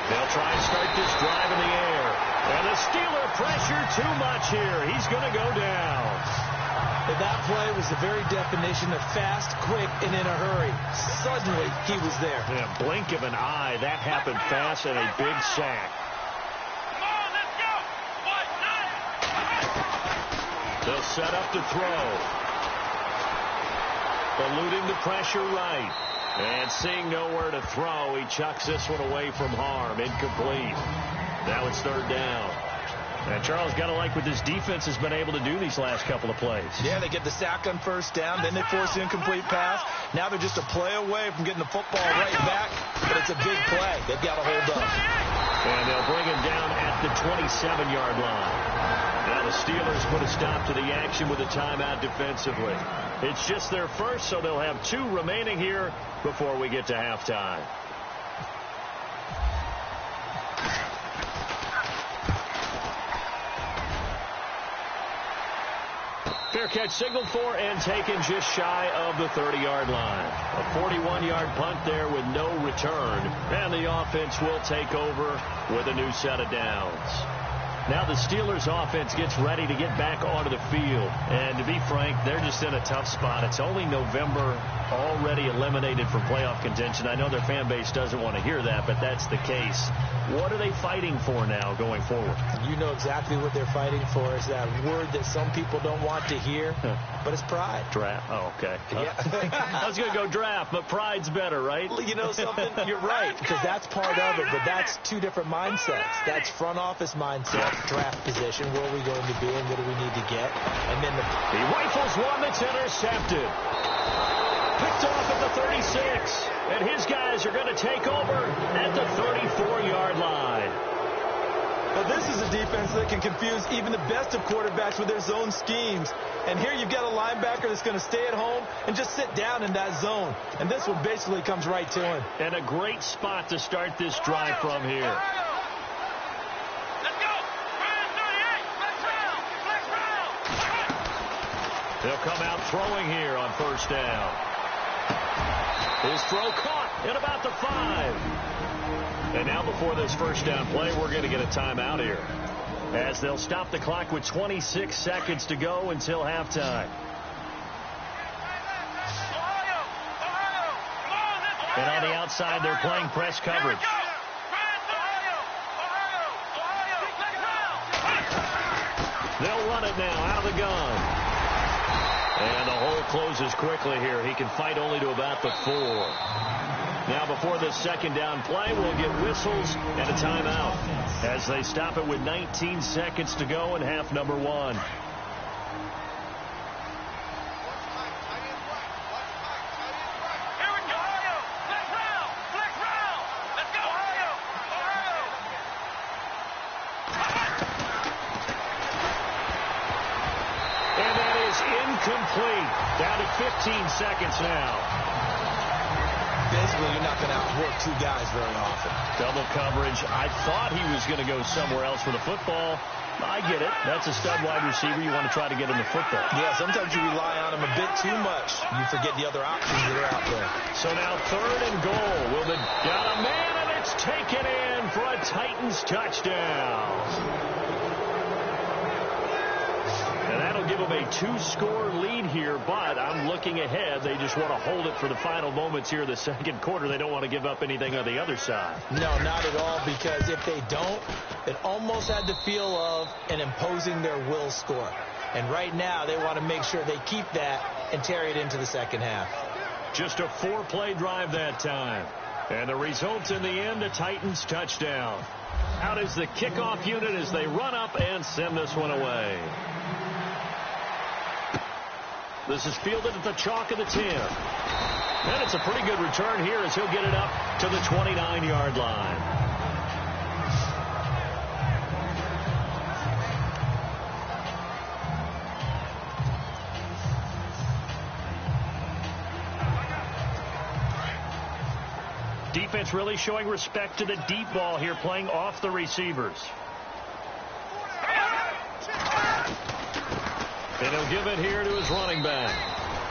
They'll try and start this drive in the air. And the Steeler pressure too much here. He's going to go down. And that play was the very definition of fast, quick, and in a hurry. Suddenly, he was there. In a blink of an eye, that happened fast and a big sack. Come on, let's go. They'll set up to throw. Eluding the pressure right. And seeing nowhere to throw, he chucks this one away from harm. Incomplete. Now it's third down. And Charles, got to like what this defense has been able to do these last couple of plays. Yeah, they get the sack on first down, then they force the incomplete pass. Now they're just a play away from getting the football right back, but it's a big play. They've got to hold up. And they'll bring him down at the 27-yard line. Now the Steelers put a stop to the action with a timeout defensively. It's just their first, so they'll have 2 remaining here before we get to halftime. Fair catch signaled for and taken just shy of the 30-yard line. A 41-yard punt there with no return. And the offense will take over with a new set of downs. Now the Steelers offense gets ready to get back onto the field. And to be frank, they're just in a tough spot. It's only November, already eliminated from playoff contention. I know their fan base doesn't want to hear that, but that's the case. What are they fighting for now going forward? You know exactly what they're fighting for. Is that word that some people don't want to hear, but it's pride. Draft. Oh, okay. Yeah. I was going to go draft, but pride's better, right? You know something? You're right, because that's part of it, but that's 2 different mindsets. That's front office mindset, draft position, where are we going to be and what do we need to get? And then he rifles one that's intercepted. Picked off at the 36. And his guys are going to take over at the 34-yard line. But this is a defense that can confuse even the best of quarterbacks with their zone schemes. And here you've got a linebacker that's going to stay at home and just sit down in that zone. And this one basically comes right to him. And a great spot to start this drive from here. Let's go. They'll come out throwing here on first down. His throw caught at about the 5. And now before this first down play, we're going to get a timeout here, as they'll stop the clock with 26 seconds to go until halftime. And on the outside, they're playing press coverage. They'll run it now out of the gun. And the hole closes quickly here. He can fight only to about the 4. Now before this second down play, we'll get whistles and a timeout as they stop it with 19 seconds to go in half number 1. Incomplete. Down to 15 seconds now. Basically, you're not going to outwork two guys very often. Double coverage. I thought he was going to go somewhere else with the football. I get it. That's a stud wide receiver. You want to try to get him the football. Yeah, sometimes you rely on him a bit too much. You forget the other options that are out there. So now 3rd and goal. Will be got a man, and it's taken in for a Titans touchdown. And that'll give them a 2-score lead here, but I'm looking ahead. They just want to hold it for the final moments here in the second quarter. They don't want to give up anything on the other side. No, not at all, because if they don't, it almost had the feel of an imposing their will score. And right now, they want to make sure they keep that and carry it into the second half. Just a 4-play drive that time. And the result in the end, a Titans touchdown. Out is the kickoff unit as they run up and send this one away. This is fielded at the chalk of the 10. And it's a pretty good return here as he'll get it up to the 29-yard line. Defense really showing respect to the deep ball here, playing off the receivers. And he'll give it here to his running back.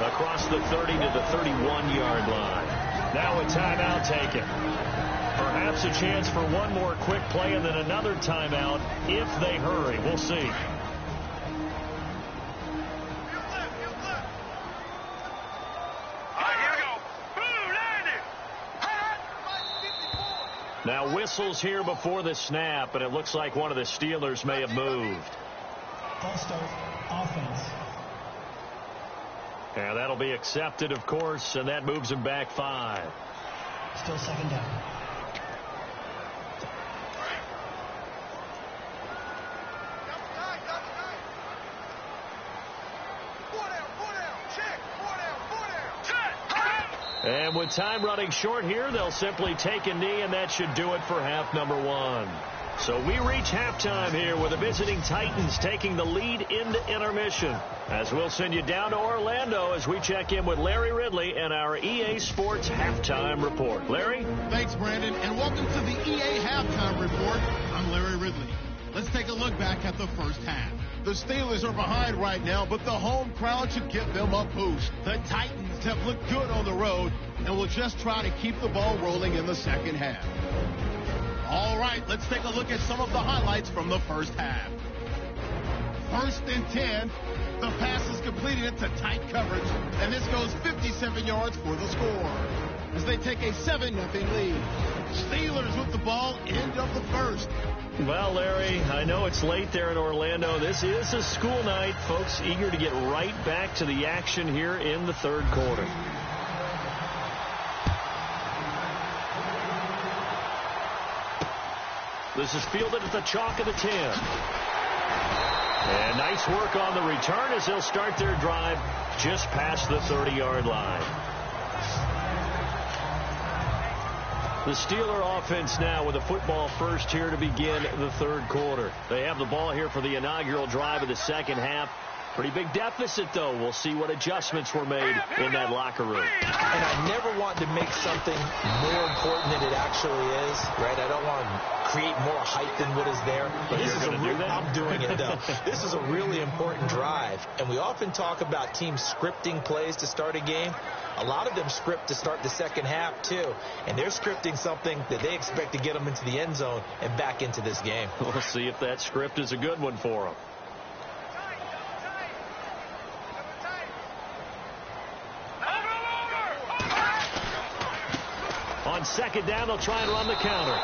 Across the 30 to the 31-yard line. Now a timeout taken. Perhaps a chance for one more quick play and then another timeout if they hurry. We'll see. Now whistles here before the snap, and it looks like one of the Steelers may have moved. False start, offense. And that'll be accepted, of course, and that moves him back 5. Still second down. And with time running short here, they'll simply take a knee, and that should do it for half number 1. So we reach halftime here with the visiting Titans taking the lead into intermission. As we'll send you down to Orlando as we check in with Larry Ridley and our EA Sports Halftime Report. Larry? Thanks, Brandon, and welcome to the EA Halftime Report. I'm Larry Ridley. Let's take a look back at the first half. The Steelers are behind right now, but the home crowd should give them a boost. The Titans have looked good on the road and will just try to keep the ball rolling in the second half. All right, let's take a look at some of the highlights from the first half. 1st and 10. The pass is completed into tight coverage, and this goes 57 yards for the score as they take a 7-0 lead. Steelers with the ball, end of the first. Well, Larry, I know it's late there in Orlando. This is a school night. Folks eager to get right back to the action here in the third quarter. This is fielded at the chalk of the 10. And nice work on the return as they'll start their drive just past the 30-yard line. The Steeler offense now with a football first here to begin the third quarter. They have the ball here for the inaugural drive of the second half. Pretty big deficit, though. We'll see what adjustments were made in that locker room. And I never want to make something more important than it actually is, right? I don't want to create more hype than what is there. But this is I'm doing it, though. This is a really important drive. And we often talk about teams scripting plays to start a game. A lot of them script to start the second half, too. And they're scripting something that they expect to get them into the end zone and back into this game. We'll see if that script is a good one for them. On second down, they'll try and run the counter.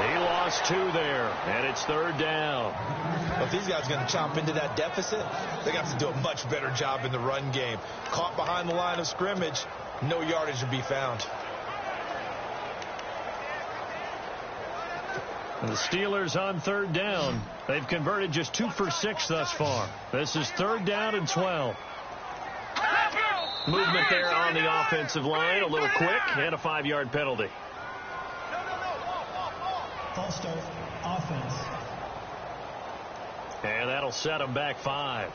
He lost 2 there, and it's third down. Well, if these guys are going to chop into that deficit, they got to do a much better job in the run game. Caught behind the line of scrimmage, no yardage to be found. The Steelers on third down. They've converted just 2 for 6 thus far. This is third down and 12. Movement there on the offensive line. A little quick and a 5-yard penalty. False start, offense. And that'll set them back 5.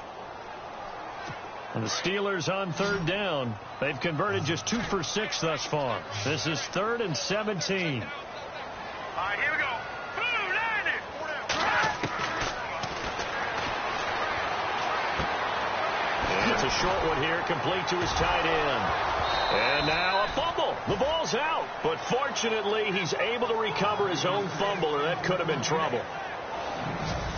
And the Steelers on third down. They've converted just 2 for 6 thus far. This is third and 17. All right, here we go. Boom, landed. And it's a short one here, complete to his tight end. And now a fumble. The ball's out. But fortunately, he's able to recover his own fumble, or that could have been trouble.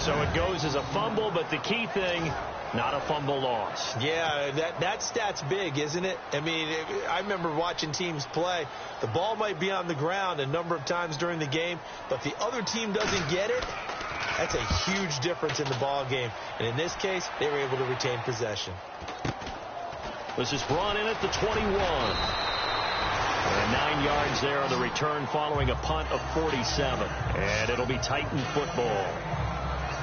So it goes as a fumble, but the key thing, not a fumble loss. Yeah, that stat's big, isn't it? I mean, I remember watching teams play. The ball might be on the ground a number of times during the game, but the other team doesn't get it. That's a huge difference in the ball game. And in this case, they were able to retain possession. This is brought in at the 21. And 9 yards there on the return following a punt of 47. And it'll be Titan football.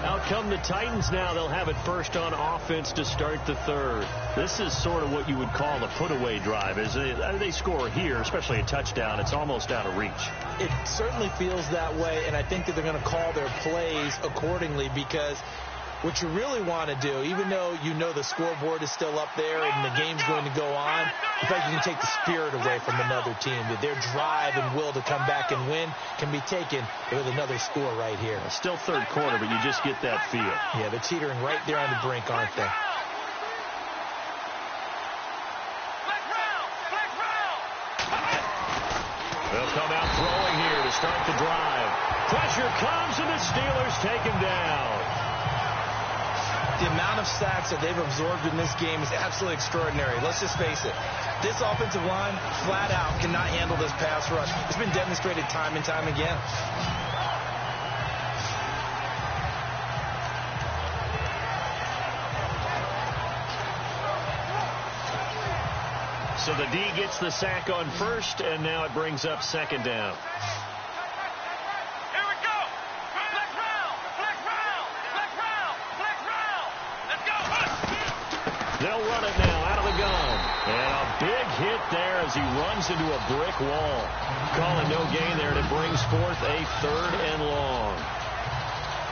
Out come the Titans now. They'll have it first on offense to start the third. This is sort of what you would call a put-away drive. As they score here, especially a touchdown, it's almost out of reach. It certainly feels that way, and I think that they're going to call their plays accordingly, because what you really want to do, even though you know the scoreboard is still up there and the game's going to go on, in fact, you can take the spirit away from another team. That their drive and will to come back and win can be taken with another score right here. Still third quarter, but you just get that feel. Yeah, they're teetering right there on the brink, aren't they? They'll come out throwing here to start the drive. Pressure comes, and the Steelers take him down. The amount of sacks that they've absorbed in this game is absolutely extraordinary. Let's just face it. This offensive line, flat out, cannot handle this pass rush. It's been demonstrated time and time again. So the D gets the sack on first, and now it brings up second down. Here we go. Flex round. Flex round. Flex round. Flex round. Let's go. They'll run it now out of the gun. And a big hit there as he runs into a brick wall. Calling no gain there, and it brings forth a third and long.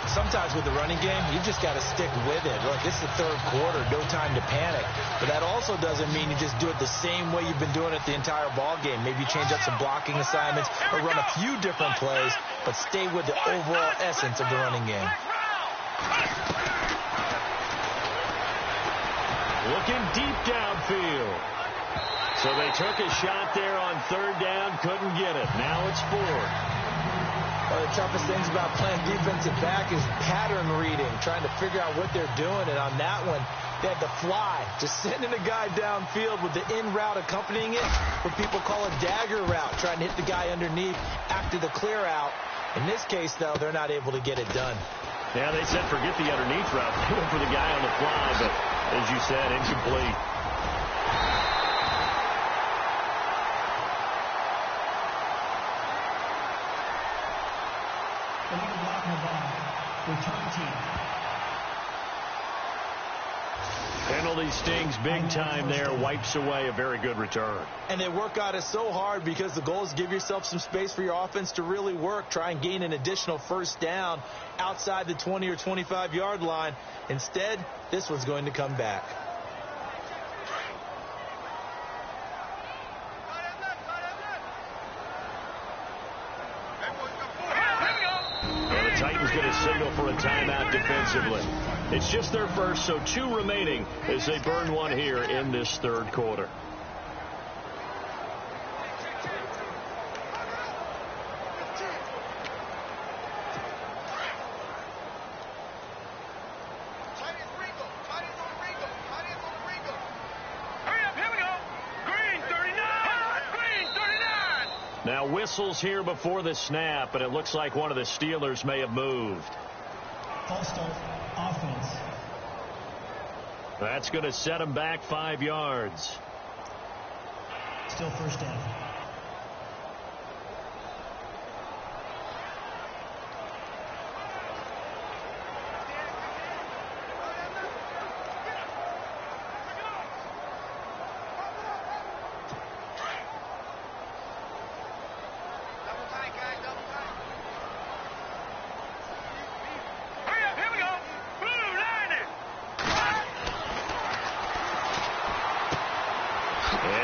Sometimes with the running game, you've just got to stick with it. Look, it's the third quarter, no time to panic. But that also doesn't mean you just do it the same way you've been doing it the entire ball game. Maybe change up some blocking assignments or run a few different plays, but stay with the overall essence of the running game. Looking deep downfield. So they took a shot there on third down, couldn't get it. Now it's fourth. One of the toughest things about playing defensive back is pattern reading, trying to figure out what they're doing. And on that one, they had to fly, just sending a guy downfield with the in route accompanying it, what people call a dagger route, trying to hit the guy underneath after the clear out. In this case, though, they're not able to get it done. Yeah, they said forget the underneath route. They went for the guy on the fly, but as you said, incomplete. Return team. Penalty stings big time there, wipes away a very good return. And they work on it so hard because the goal is give yourself some space for your offense to really work. Try and gain an additional first down outside the 20 or 25-yard line. Instead, this one's going to come back. Titans get a signal for a timeout defensively. It's just their first, so 2 remaining as they burn one here in this third quarter. Now whistles here before the snap, and it looks like one of the Steelers may have moved. False start, offense. That's going to set them back 5 yards. Still first down.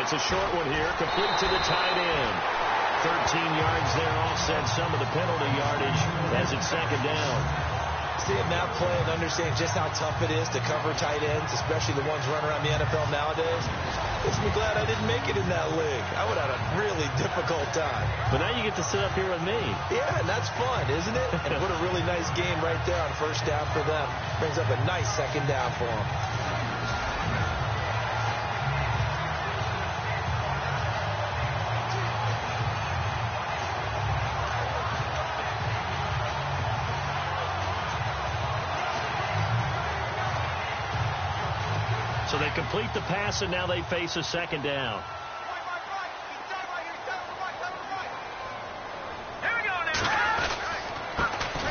It's a short one here, complete to the tight end. 13 yards there, offset some of the penalty yardage as it's second down. Seeing that play and understanding just how tough it is to cover tight ends, especially the ones running around the NFL nowadays, makes me glad I didn't make it in that league. I would have had a really difficult time. But now you get to sit up here with me. Yeah, and that's fun, isn't it? And what a really nice game right there on first down for them. Brings up a nice second down for them. So they complete the pass, and now they face a second down.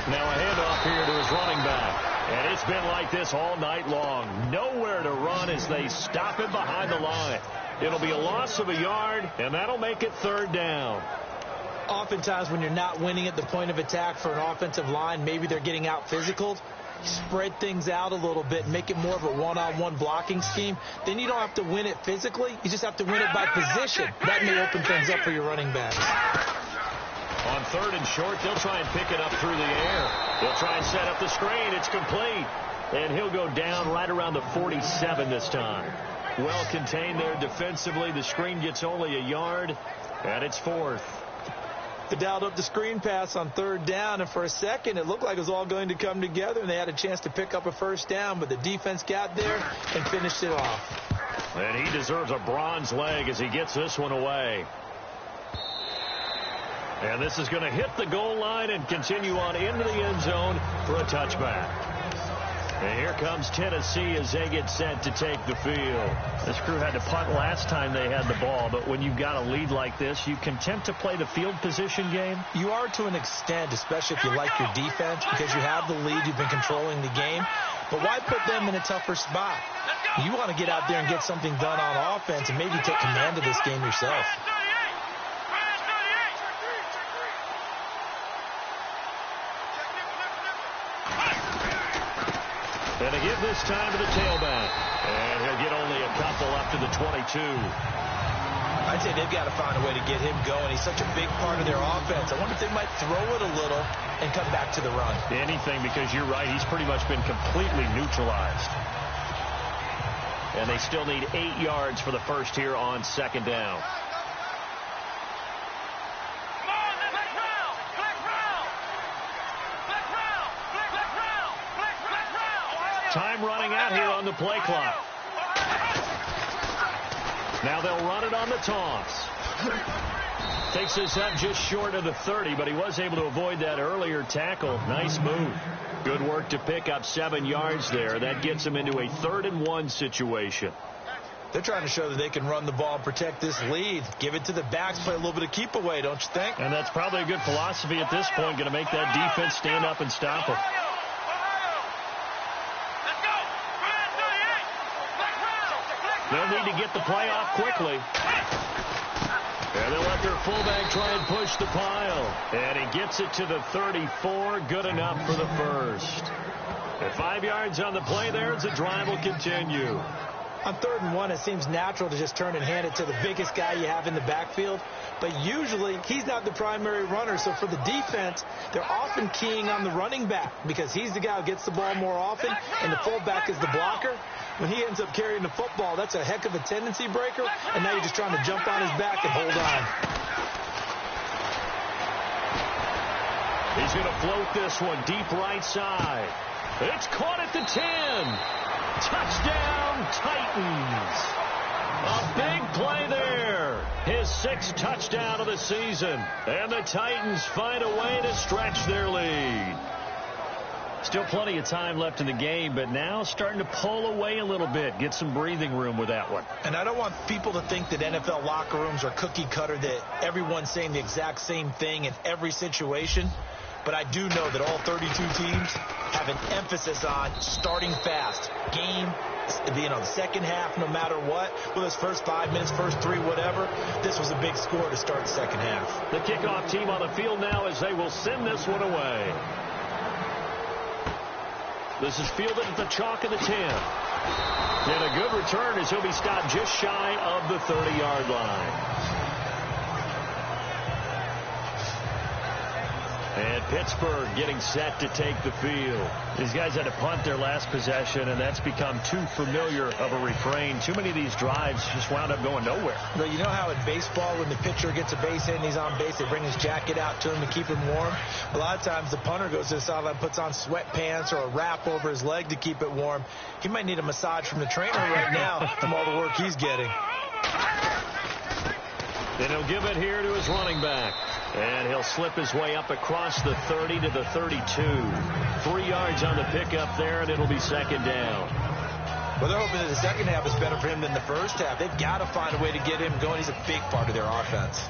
Now a handoff here to his running back. And it's been like this all night long. Nowhere to run as they stop him behind the line. It'll be a loss of a yard, and that'll make it third down. Oftentimes when you're not winning at the point of attack for an offensive line, maybe they're getting out physical. Spread things out a little bit, make it more of a one-on-one blocking scheme. Then you don't have to win it physically. You just have to win it by position. That may open things up for your running backs. On third and short, they'll try and pick it up through the air. They'll try and set up the screen. It's complete. And he'll go down right around the 47 this time. Well contained there defensively. The screen gets only a yard, and it's fourth. They dialed up the screen pass on third down, and for a second it looked like it was all going to come together, and they had a chance to pick up a first down, but the defense got there and finished it off. And he deserves a bronze leg as he gets this one away. And this is going to hit the goal line and continue on into the end zone for a touchback. And here comes Tennessee as they get set to take the field. This crew had to punt last time they had the ball, but when you've got a lead like this, you content to play the field position game? You are to an extent, especially if you like your defense, because you have the lead, you've been controlling the game. But why put them in a tougher spot? You want to get out there and get something done on offense and maybe take command of this game yourself. And to give this time to the tailback. And he'll get only a couple up to the 22. I'd say they've got to find a way to get him going. He's such a big part of their offense. I wonder if they might throw it a little and come back to the run. Anything, because you're right. He's pretty much been completely neutralized. And they still need 8 yards for the first here on second down. Time running out here on the play clock. Now they'll run it on the toss. Takes this up just short of the 30, but he was able to avoid that earlier tackle. Nice move. Good work to pick up 7 yards there. That gets him into a 3rd and 1 situation. They're trying to show that they can run the ball and protect this lead. Give it to the backs, play a little bit of keep away, don't you think? And that's probably a good philosophy at this point. Going to make that defense stand up and stop him. They'll need to get the play off quickly. And they'll let their fullback try and push the pile. And he gets it to the 34. Good enough for the first. At 5 yards on the play there as the drive will continue. On 3rd and 1, it seems natural to just turn and hand it to the biggest guy you have in the backfield. But usually, he's not the primary runner. So for the defense, they're often keying on the running back because he's the guy who gets the ball more often, and the fullback is the blocker. When he ends up carrying the football, that's a heck of a tendency breaker, and now you're just trying to jump on his back and hold on. He's going to float this one deep right side. It's caught at the 10. Touchdown, Titans. A big play there. His 6th touchdown of the season. And the Titans find a way to stretch their lead. Still plenty of time left in the game, but now starting to pull away a little bit. Get some breathing room with that one. And I don't want people to think that NFL locker rooms are cookie cutter, that everyone's saying the exact same thing in every situation. But I do know that all 32 teams have an emphasis on starting fast. Game, the second half, no matter what. Whether it's first 5 minutes, first 3, whatever. This was a big score to start the second half. The kickoff team on the field now as they will send this one away. This is fielded at the chalk of the 10. And a good return as he'll be stopped just shy of the 30-yard line. And Pittsburgh getting set to take the field. These guys had to punt their last possession, and that's become too familiar of a refrain. Too many of these drives just wound up going nowhere. But you know how in baseball, when the pitcher gets a base hit and he's on base, they bring his jacket out to him to keep him warm? A lot of times the punter goes to the sideline, puts on sweatpants or a wrap over his leg to keep it warm. He might need a massage from the trainer right now from all the work he's getting. Then he'll give it here to his running back. And he'll slip his way up across the 30 to the 32. 3 yards on the pickup there, and it'll be second down. Well, they're hoping that the second half is better for him than the first half. They've got to find a way to get him going. He's a big part of their offense.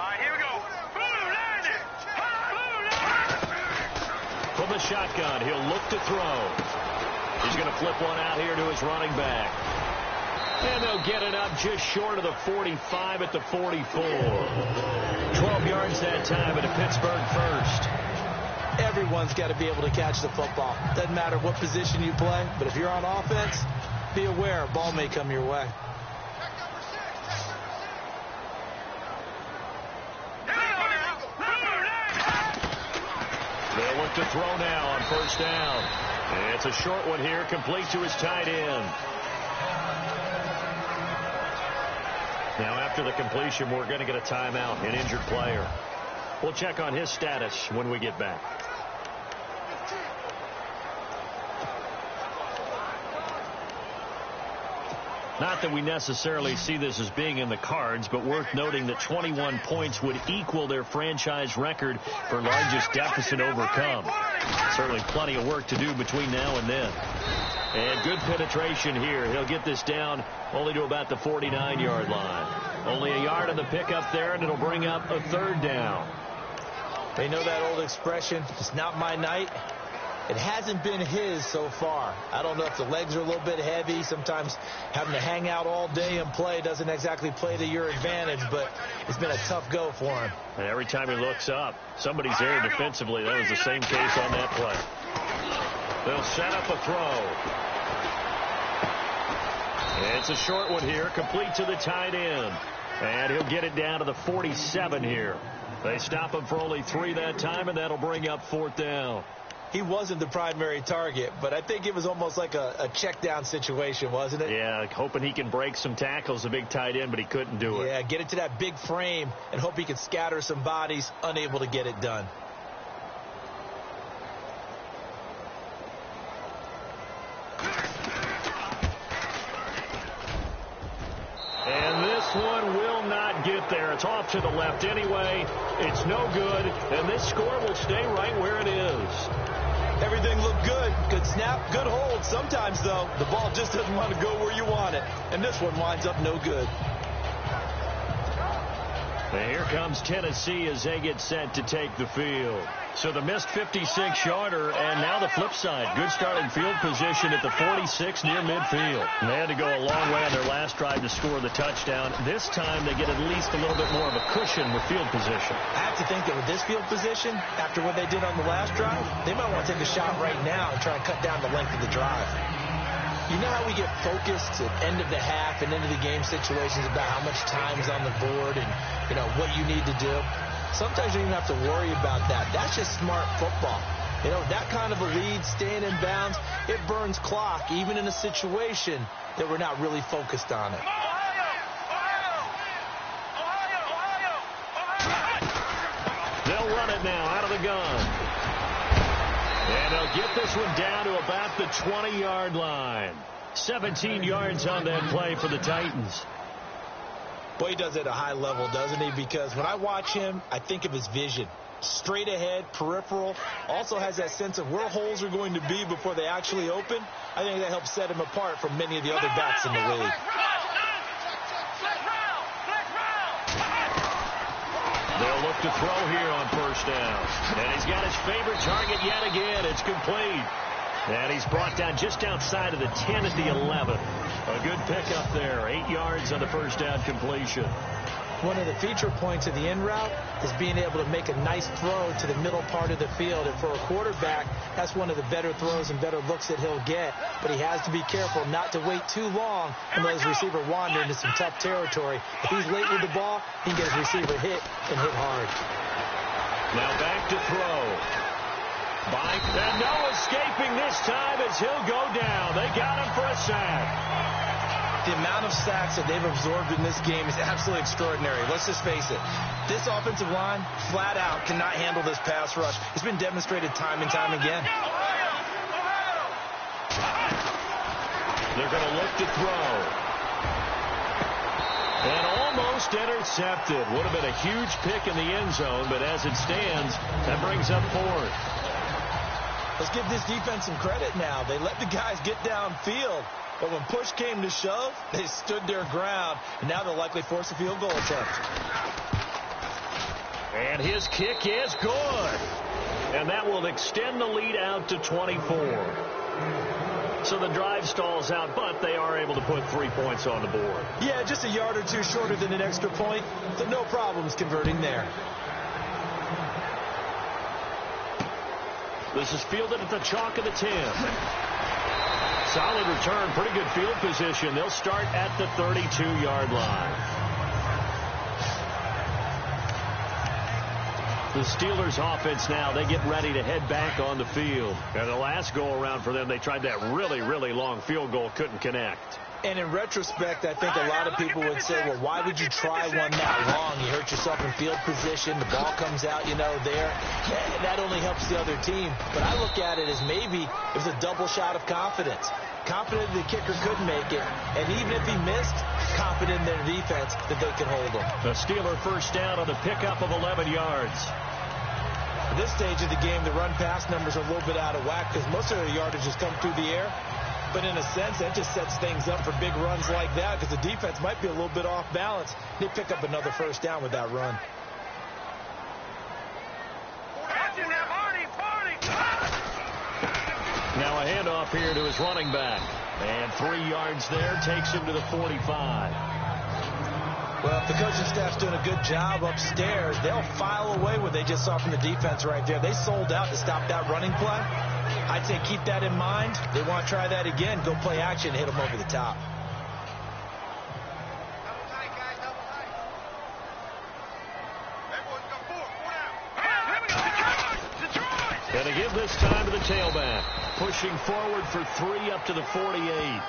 All right, here we go. From the shotgun, he'll look to throw. He's going to flip one out here to his running back. And they'll get it up just short of the 45 at the 44. 12 yards that time at a Pittsburgh first. Everyone's got to be able to catch the football. Doesn't matter what position you play, but if you're on offense, be aware a ball may come your way. They'll look to throw now on first down. And it's a short one here, complete to his tight end. Now, after the completion, we're going to get a timeout, an injured player. We'll check on his status when we get back. Not that we necessarily see this as being in the cards, but worth noting that 21 points would equal their franchise record for largest deficit overcome. Certainly plenty of work to do between now and then. And good penetration here. He'll get this down only to about the 49-yard line. Only a yard on the pickup there, and it'll bring up a third down. They know that old expression, it's not my night. It hasn't been his so far. I don't know if the legs are a little bit heavy. Sometimes having to hang out all day and play doesn't exactly play to your advantage, but it's been a tough go for him. And every time he looks up, somebody's there defensively. That was the same case on that play. They'll set up a throw. It's a short one here, complete to the tight end. And he'll get it down to the 47 here. They stop him for only 3 that time, and that'll bring up fourth down. He wasn't the primary target, but I think it was almost like a check down situation, wasn't it? Yeah, hoping he can break some tackles, a big tight end, but he couldn't do it. Yeah, get it to that big frame and hope he could scatter some bodies, unable to get it done. And this one will not get there. It's off to the left anyway. It's no good, and this score will stay right where it is. Everything looked good. Good snap, good hold. Sometimes, though, the ball just doesn't want to go where you want it. And this one winds up no good. And here comes Tennessee as they get set to take the field. So the missed 56-yarder, and now the flip side. Good starting field position at the 46 near midfield. And they had to go a long way on their last drive to score the touchdown. This time they get at least a little bit more of a cushion with field position. I have to think that with this field position, after what they did on the last drive, they might want to take a shot right now and try and cut down the length of the drive. You know how we get focused at end of the half and end of the game situations about how much time's on the board and, you know, what you need to do? Sometimes you don't even have to worry about that. That's just smart football. You know, that kind of a lead, staying in bounds, it burns clock, even in a situation that we're not really focused on it. They'll run it now out of the gun. And they'll get this one down to about the 20-yard line. 17 yards on that play for the Titans. Boy, he does it at a high level, doesn't he? Because when I watch him, I think of his vision. Straight ahead, peripheral. Also has that sense of where holes are going to be before they actually open. I think that helps set him apart from many of the other backs in the league. They'll look to throw here on first down. And he's got his favorite target yet again. It's complete. And he's brought down just outside of the 10 at the 11. A good pickup there. 8 yards on the first down completion. One of the feature points of the in route is being able to make a nice throw to the middle part of the field. And for a quarterback, that's one of the better throws and better looks that he'll get. But he has to be careful not to wait too long and let his receiver wander into some tough territory. If he's late with the ball, he can get his receiver hit and hit hard. Now back to throw. And no escaping this time as he'll go down. They got him for a sack. The amount of sacks that they've absorbed in this game is absolutely extraordinary. Let's just face it. This offensive line, flat out, cannot handle this pass rush. It's been demonstrated time and time again. They're going to look to throw. And almost intercepted. Would have been a huge pick in the end zone, but as it stands, that brings up fourth. Let's give this defense some credit now. They let the guys get downfield. But when push came to shove, they stood their ground. And now they'll likely force a field goal attempt. And his kick is good. And that will extend the lead out to 24. So the drive stalls out, but they are able to put 3 points on the board. Yeah, just a yard or two shorter than an extra point. So no problems converting there. This is fielded at the chalk of the 10. Solid return, pretty good field position. They'll start at the 32-yard line. The Steelers offense now, they get ready to head back on the field. And the last go-around for them, they tried that really, really long field goal, couldn't connect. And in retrospect, I think a lot of people would say, well, why would you try one that long? You hurt yourself in field position. The ball comes out, there. That only helps the other team. But I look at it as maybe it was a double shot of confidence. Confident the kicker could make it. And even if he missed, confident in their defense that they could hold him. The Steeler first down on the pickup of 11 yards. At this stage of the game, the run-pass numbers are a little bit out of whack because most of their yardage has come through the air. But in a sense, that just sets things up for big runs like that because the defense might be a little bit off balance. They pick up another first down with that run. Now a handoff here to his running back. And 3 yards there takes him to the 45. Well, if the coaching staff's doing a good job upstairs, they'll file away what they just saw from the defense right there. They sold out to stop that running play. I'd say keep that in mind. They want to try that again. Go play action, hit them over the top. And to give this time to the tailback. Pushing forward for 3 up to the 48.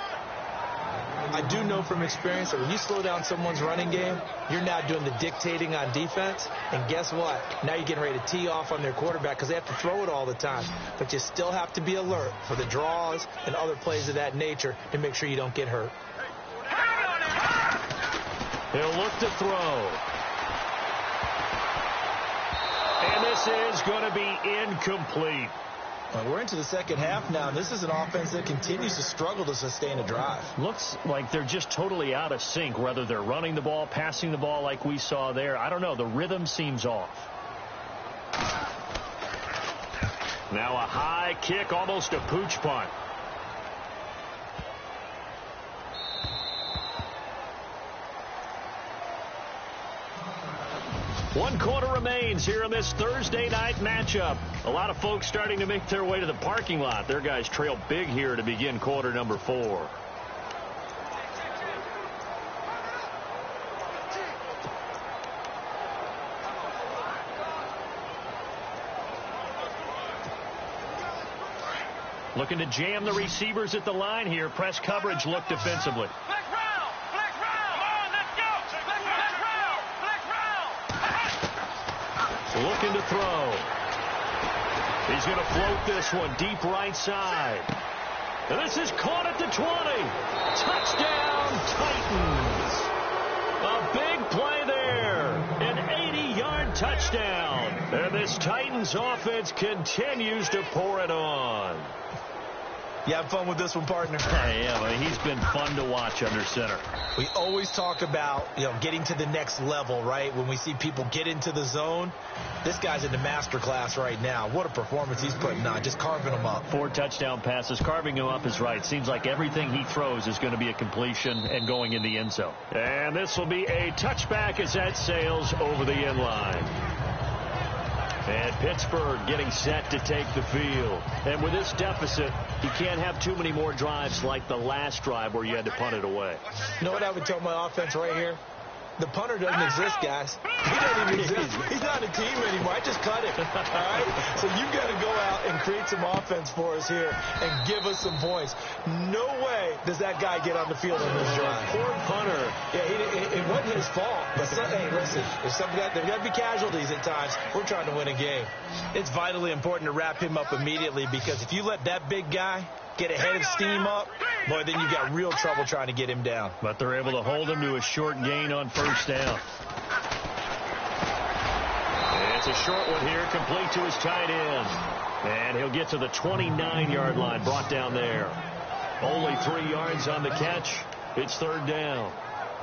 I do know from experience that when you slow down someone's running game, you're now doing the dictating on defense. And guess what? Now you're getting ready to tee off on their quarterback because they have to throw it all the time. But you still have to be alert for the draws and other plays of that nature to make sure you don't get hurt. He'll look to throw. And this is going to be incomplete. Well, we're into the second half now, and this is an offense that continues to struggle to sustain a drive. Looks like they're just totally out of sync, whether they're running the ball, passing the ball like we saw there. I don't know. The rhythm seems off. Now a high kick, almost a pooch punt. One quarter remains here in this Thursday night matchup. A lot of folks starting to make their way to the parking lot. Their guys trail big here to begin quarter number 4. Looking to jam the receivers at the line here. Press coverage look defensively. Looking to throw. He's going to float this one deep right side. And this is caught at the 20. Touchdown, Titans. A big play there. An 80-yard touchdown. And this Titans offense continues to pour it on. You have fun with this one, partner? I am. I mean, he's been fun to watch under center. We always talk about, getting to the next level, right? When we see people get into the zone, this guy's in the master class right now. What a performance he's putting on, just carving them up. 4 touchdown passes. Carving him up is right. Seems like everything he throws is going to be a completion and going in the end zone. And this will be a touchback as that sails over the end line. And Pittsburgh getting set to take the field. And with this deficit, you can't have too many more drives like the last drive where you had to punt it away. You know what I would tell my offense right here? The punter doesn't exist, guys. He doesn't even exist. He's not a team anymore. I just cut him. All right? So you've got to go out and create some offense for us here and give us some points. No way does that guy get on the field on this drive. Poor punter. Yeah, it wasn't his fault. But hey, listen, there's got to be casualties at times. We're trying to win a game. It's vitally important to wrap him up immediately, because if you let that big guy get a head of steam up, boy, then you've got real trouble trying to get him down. But they're able to hold him to a short gain on first down. It's a short one here, complete to his tight end. And he'll get to the 29-yard line, brought down there. Only 3 yards on the catch. It's third down.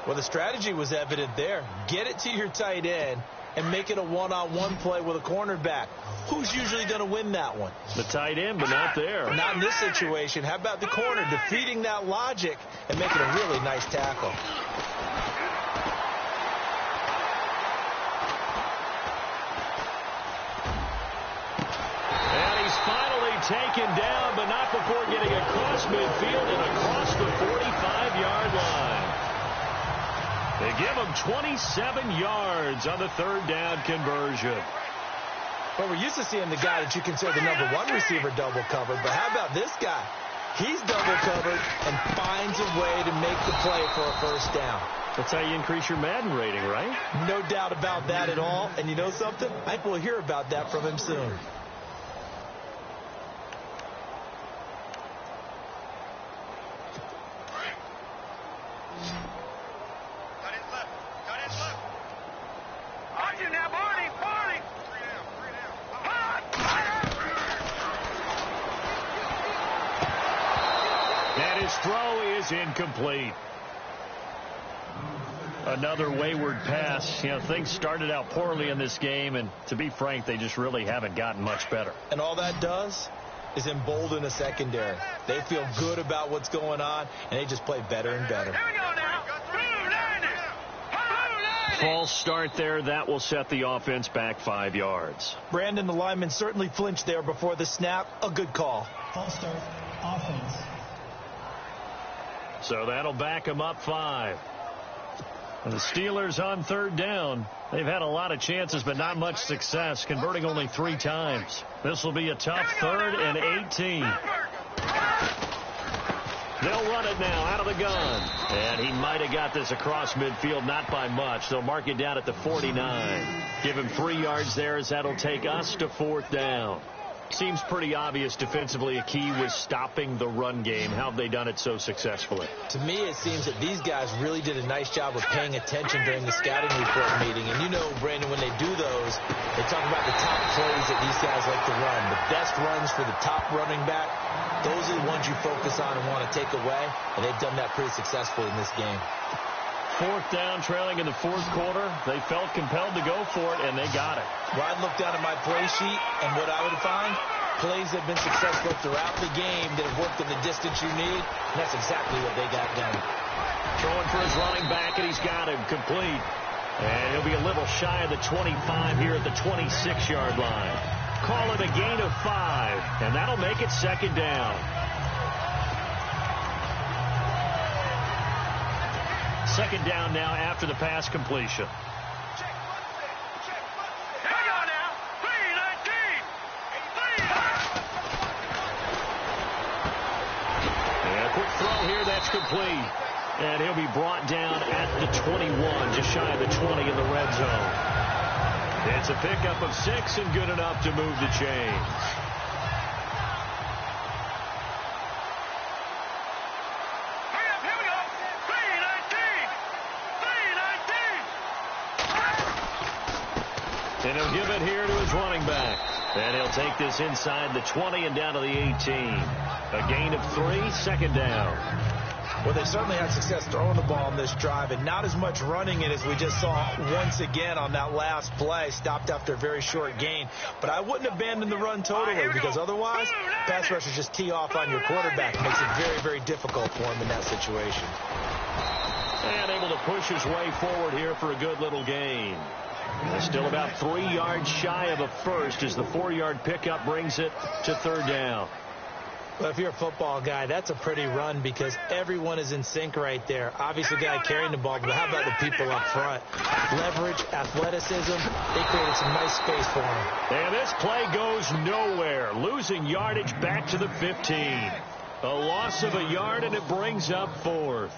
Well, the strategy was evident there. Get it to your tight end and make it a one-on-one play with a cornerback. Who's usually going to win that one? The tight end, but not there. Not in this situation. How about the corner defeating that logic and making a really nice tackle? And he's finally taken down, but not before getting across midfield and across the 45-yard line. They give him 27 yards on the third down conversion. Well, we're used to seeing the guy that you consider the number 1 receiver double covered, but how about this guy? He's double covered and finds a way to make the play for a first down. That's how you increase your Madden rating, right? No doubt about that at all. And you know something? I think we'll hear about that from him soon. And his throw is incomplete. Another wayward pass. Things started out poorly in this game, and to be frank, they just really haven't gotten much better. And all that does is embolden a secondary. They feel good about what's going on, and they just play better and better. Here we go now. False start there. That will set the offense back 5 yards. Brandon, the lineman certainly flinched there before the snap. A good call. False start, offense. So that'll back them up 5. And the Steelers on third down. They've had a lot of chances, but not much success, converting only 3 times. This will be a tough 3rd and 18. They'll run it now out of the gun. And he might have got this across midfield, not by much. They'll mark it down at the 49. Give him 3 yards there, as that'll take us to 4th down. Seems pretty obvious defensively a key was stopping the run game. How have they done it so successfully? To me, it seems that these guys really did a nice job of paying attention during the scouting report meeting. And you know, Brandon, when they do those, they talk about the top plays that these guys like to run. The best runs for the top running back, those are the ones you focus on and want to take away. And they've done that pretty successfully in this game. 4th down, trailing in the 4th quarter. They felt compelled to go for it, and they got it. Well, I'd look down at my play sheet, and what I would find, plays that have been successful throughout the game that have worked in the distance you need, and that's exactly what they got done. Throwing for his running back, and he's got him complete. And he'll be a little shy of the 25 here at the 26-yard line. Call it a gain of 5, and that'll make it 2nd down. 2nd down now after the pass completion. And a quick throw here, that's complete. And he'll be brought down at the 21, just shy of the 20 in the red zone. It's a pickup of 6 and good enough to move the chains. And he'll give it here to his running back. And he'll take this inside the 20 and down to the 18. A gain of 3, second down. Well, they certainly had success throwing the ball on this drive, and not as much running it as we just saw once again on that last play. Stopped after a very short gain. But I wouldn't abandon the run totally, because otherwise, pass rushers just tee off on your quarterback. It makes it very, very difficult for him in that situation. And able to push his way forward here for a good little gain. Still about 3 yards shy of a first as the 4-yard pickup brings it to third down. Well, if you're a football guy, that's a pretty run because everyone is in sync right there. Obviously, the guy carrying the ball, but how about the people up front? Leverage, athleticism, they created some nice space for him. And this play goes nowhere, losing yardage back to the 15. A loss of a yard, and it brings up 4th.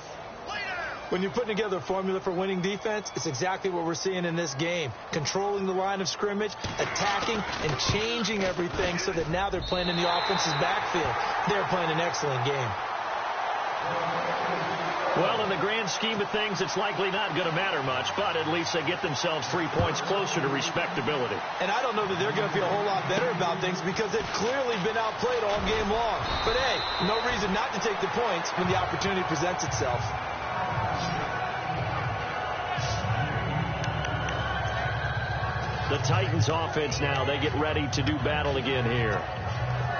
When you're putting together a formula for winning defense, it's exactly what we're seeing in this game. Controlling the line of scrimmage, attacking, and changing everything so that now they're playing in the offense's backfield. They're playing an excellent game. Well, in the grand scheme of things, it's likely not going to matter much, but at least they get themselves 3 points closer to respectability. And I don't know that they're going to feel a whole lot better about things because they've clearly been outplayed all game long. But, hey, no reason not to take the points when the opportunity presents itself. The Titans offense now, they get ready to do battle again here.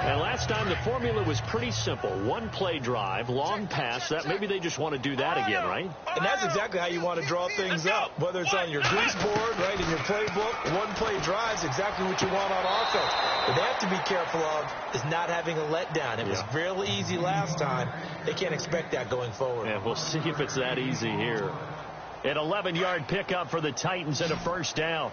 And last time the formula was pretty simple. 1 play drive, long pass. That maybe they just want to do that again, right? And that's exactly how you want to draw things up. Whether it's on your grease board, right, in your playbook, 1 play drive is exactly what you want on offense. What they have to be careful of is not having a letdown. It was real easy last time. They can't expect that going forward. Yeah, we'll see if it's that easy here. An 11-yard pickup for the Titans and a first down.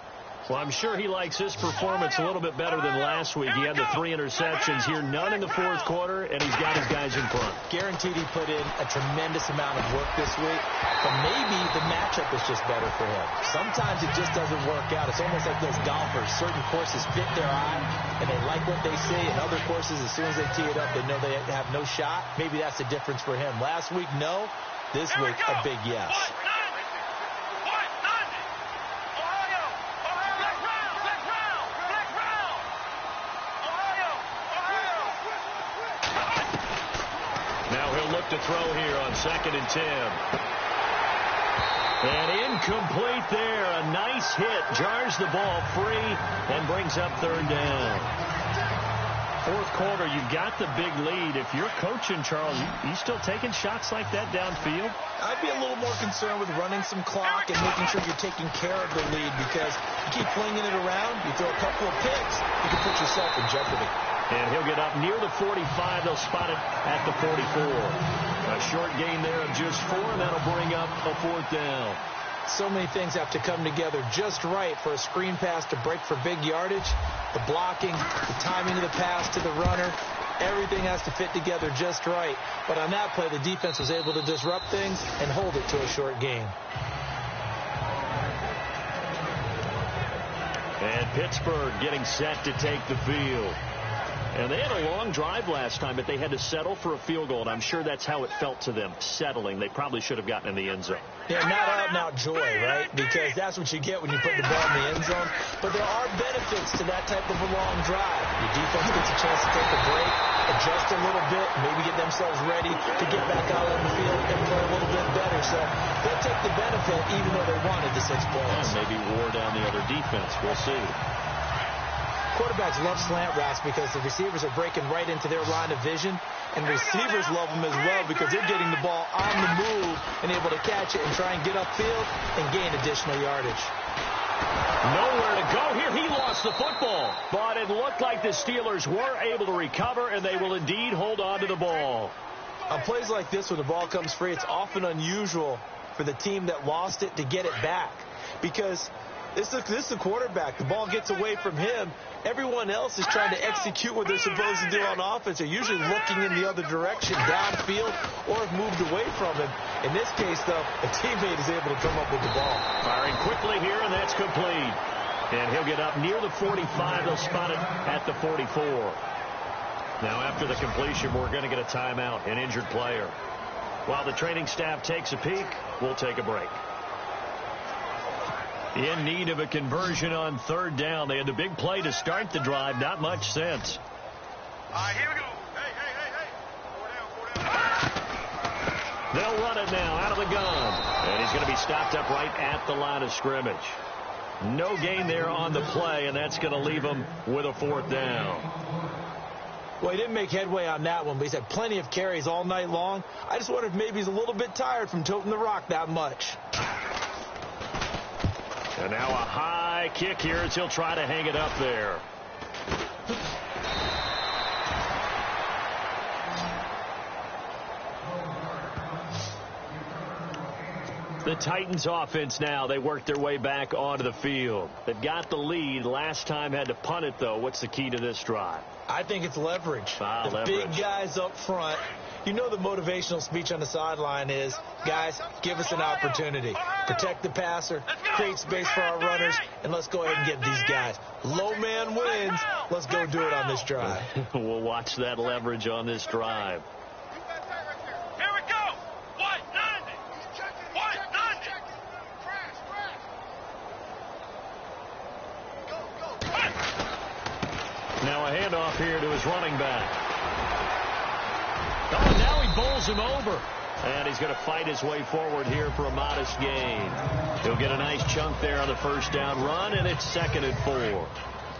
Well, I'm sure he likes his performance a little bit better than last week. He had the 3 interceptions here, none in the 4th quarter, and he's got his guys in front. Guaranteed he put in a tremendous amount of work this week, but maybe the matchup is just better for him. Sometimes it just doesn't work out. It's almost like those golfers. Certain courses fit their eye, and they like what they see, and other courses, as soon as they tee it up, they know they have no shot. Maybe that's the difference for him. Last week, no. This week, a big yes. To throw here on 2nd and 10. And incomplete there. A nice hit. Jars the ball free and brings up 3rd down. 4th quarter, you've got the big lead. If you're coaching, Charles, you still taking shots like that downfield? I'd be a little more concerned with running some clock and making sure you're taking care of the lead because you keep flinging it around, you throw a couple of picks, you can put yourself in jeopardy. And he'll get up near the 45. They'll spot it at the 44. A short gain there of just 4, and that'll bring up a 4th down. So many things have to come together just right for a screen pass to break for big yardage. The blocking, the timing of the pass to the runner, everything has to fit together just right. But on that play, the defense was able to disrupt things and hold it to a short gain. And Pittsburgh getting set to take the field. And they had a long drive last time, but they had to settle for a field goal, and I'm sure that's how it felt to them, settling. They probably should have gotten in the end zone. Yeah, not out-and-out joy, right? Because that's what you get when you put the ball in the end zone. But there are benefits to that type of a long drive. Your defense gets a chance to take a break, adjust a little bit, maybe get themselves ready to get back out on the field and play a little bit better. So they'll take the benefit even though they wanted the 6 points. And maybe wore down the other defense. We'll see. Quarterbacks love slant routes because the receivers are breaking right into their line of vision, and receivers love them as well because they're getting the ball on the move and able to catch it and try and get upfield and gain additional yardage. Nowhere to go here. He lost the football, but it looked like the Steelers were able to recover, and they will indeed hold on to the ball. On plays like this, when the ball comes free, it's often unusual for the team that lost it to get it back because this is the quarterback. The ball gets away from him. Everyone else is trying to execute what they're supposed to do on offense. They're usually looking in the other direction, downfield, or have moved away from him. In this case, though, a teammate is able to come up with the ball. Firing quickly here, and that's complete. And he'll get up near the 45. They'll spot it at the 44. Now, after the completion, we're going to get a timeout, an injured player. While the training staff takes a peek, we'll take a break. In need of a conversion on 3rd down. They had the big play to start the drive. Not much sense. All right, here we go. Hey. They'll run it now out of the gun. And he's going to be stopped up right at the line of scrimmage. No gain there on the play, and that's going to leave him with a 4th down. Well, he didn't make headway on that one, but he's had plenty of carries all night long. I just wonder if maybe he's a little bit tired from toting the rock that much. And now a high kick here as he'll try to hang it up there. The Titans offense now, they work their way back onto the field. They've got the lead. Last time had to punt it, though. What's the key to this drive? I think it's leverage. Leverage. Big guys up front. You know the motivational speech on the sideline is, guys, give us an opportunity. Protect the passer, create space for our runners, and let's go ahead and get these guys. Low man wins. Let's go do it on this drive. We'll watch that leverage on this drive. Here we go. 190. 190. Now a handoff here to his running back. Oh, now he bowls him over. And he's going to fight his way forward here for a modest gain. He'll get a nice chunk there on the 1st down run, and it's 2nd and 4.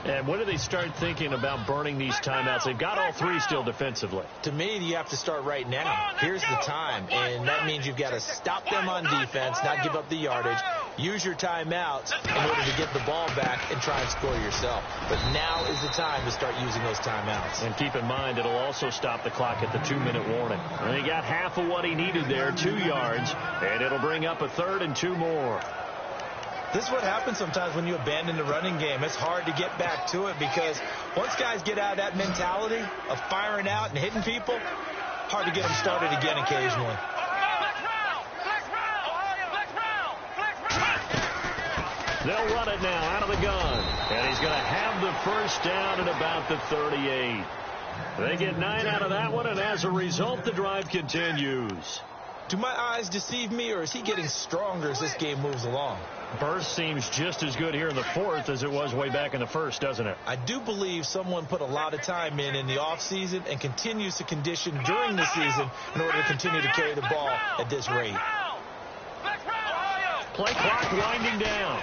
And when do they start thinking about burning these timeouts? They've got all 3 still defensively. To me, you have to start right now. Here's the time, and that means you've got to stop them on defense, not give up the yardage. Use your timeouts in order to get the ball back and try and score yourself. But now is the time to start using those timeouts. And keep in mind, it'll also stop the clock at the 2-minute warning. And he got half of what he needed there, 2 yards, and it'll bring up a 3rd and 2 more. This is what happens sometimes when you abandon the running game. It's hard to get back to it because once guys get out of that mentality of firing out and hitting people, hard to get them started again occasionally. They'll run it now out of the gun. And he's going to have the 1st down at about the 38. They get 9 out of that one, and as a result, the drive continues. Do my eyes deceive me, or is he getting stronger as this game moves along? Burst seems just as good here in the 4th as it was way back in the 1st, doesn't it? I do believe someone put a lot of time in the offseason and continues to condition during the season in order to continue to carry the ball at this rate. Play clock winding down.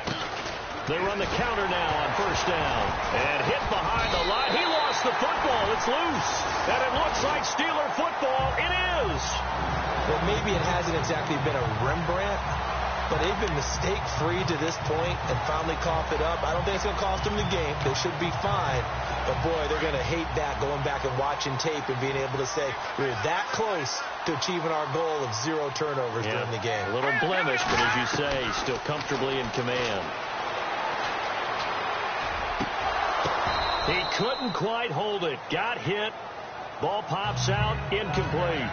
They run the counter now on 1st down. And hit behind the line. He lost the football. It's loose. And it looks like Steeler football. It is. Well, maybe it hasn't exactly been a Rembrandt, but they've been mistake-free to this point and finally cough it up. I don't think it's going to cost them the game. They should be fine. But, boy, they're going to hate that, going back and watching tape and being able to say, we're that close to achieving our goal of 0 turnovers during the game. A little blemish, but as you say, still comfortably in command. He couldn't quite hold it. Got hit. Ball pops out. Incomplete.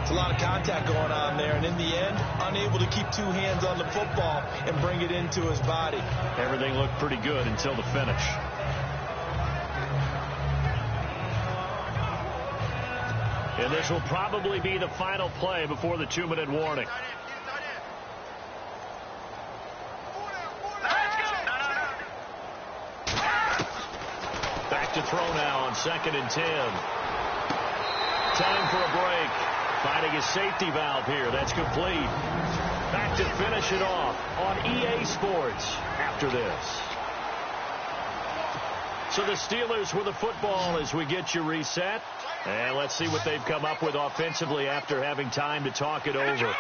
It's a lot of contact going on there, and in the end, unable to keep 2 hands on the football and bring it into his body. Everything looked pretty good until the finish. And this will probably be the final play before the 2-minute warning. Back to throw now on 2nd and 10. Time for a break. Finding his safety valve here. That's complete. Back to finish it off on EA Sports after this. So the Steelers with the football as we get you reset. And let's see what they've come up with offensively after having time to talk it over.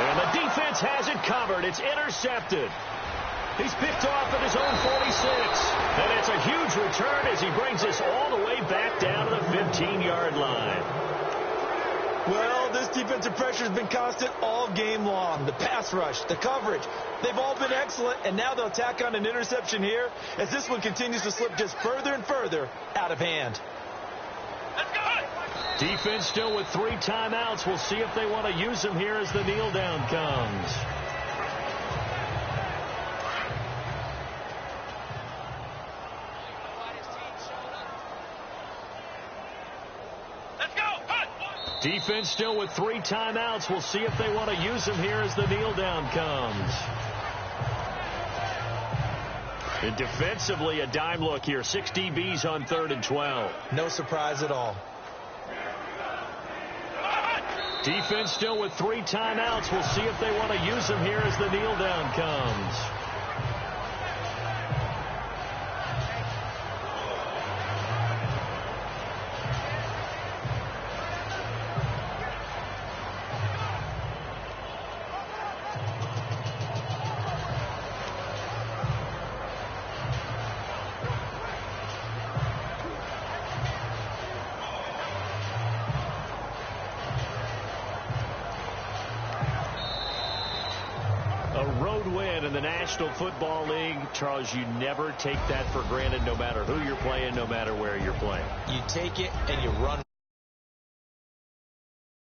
And the defense has it covered. It's intercepted. He's picked off at his own 46. And it's a huge return as he brings us all the way back down to the 15-yard line. Well, this defensive pressure has been constant all game long. The pass rush, the coverage, they've all been excellent, and now they'll tack on an interception here as this one continues to slip just further and further out of hand. Defense still with 3 timeouts. We'll see if they want to use them here as the kneel down comes. Defense still with 3 timeouts. We'll see if they want to use them here as the kneel down comes. And defensively, a dime look here. 6 DBs on 3rd and 12. No surprise at all. Defense still with 3 timeouts. We'll see if they want to use them here as the kneel down comes. In the National Football League, Charles, you never take that for granted, no matter who you're playing, no matter where you're playing. You take it and you run.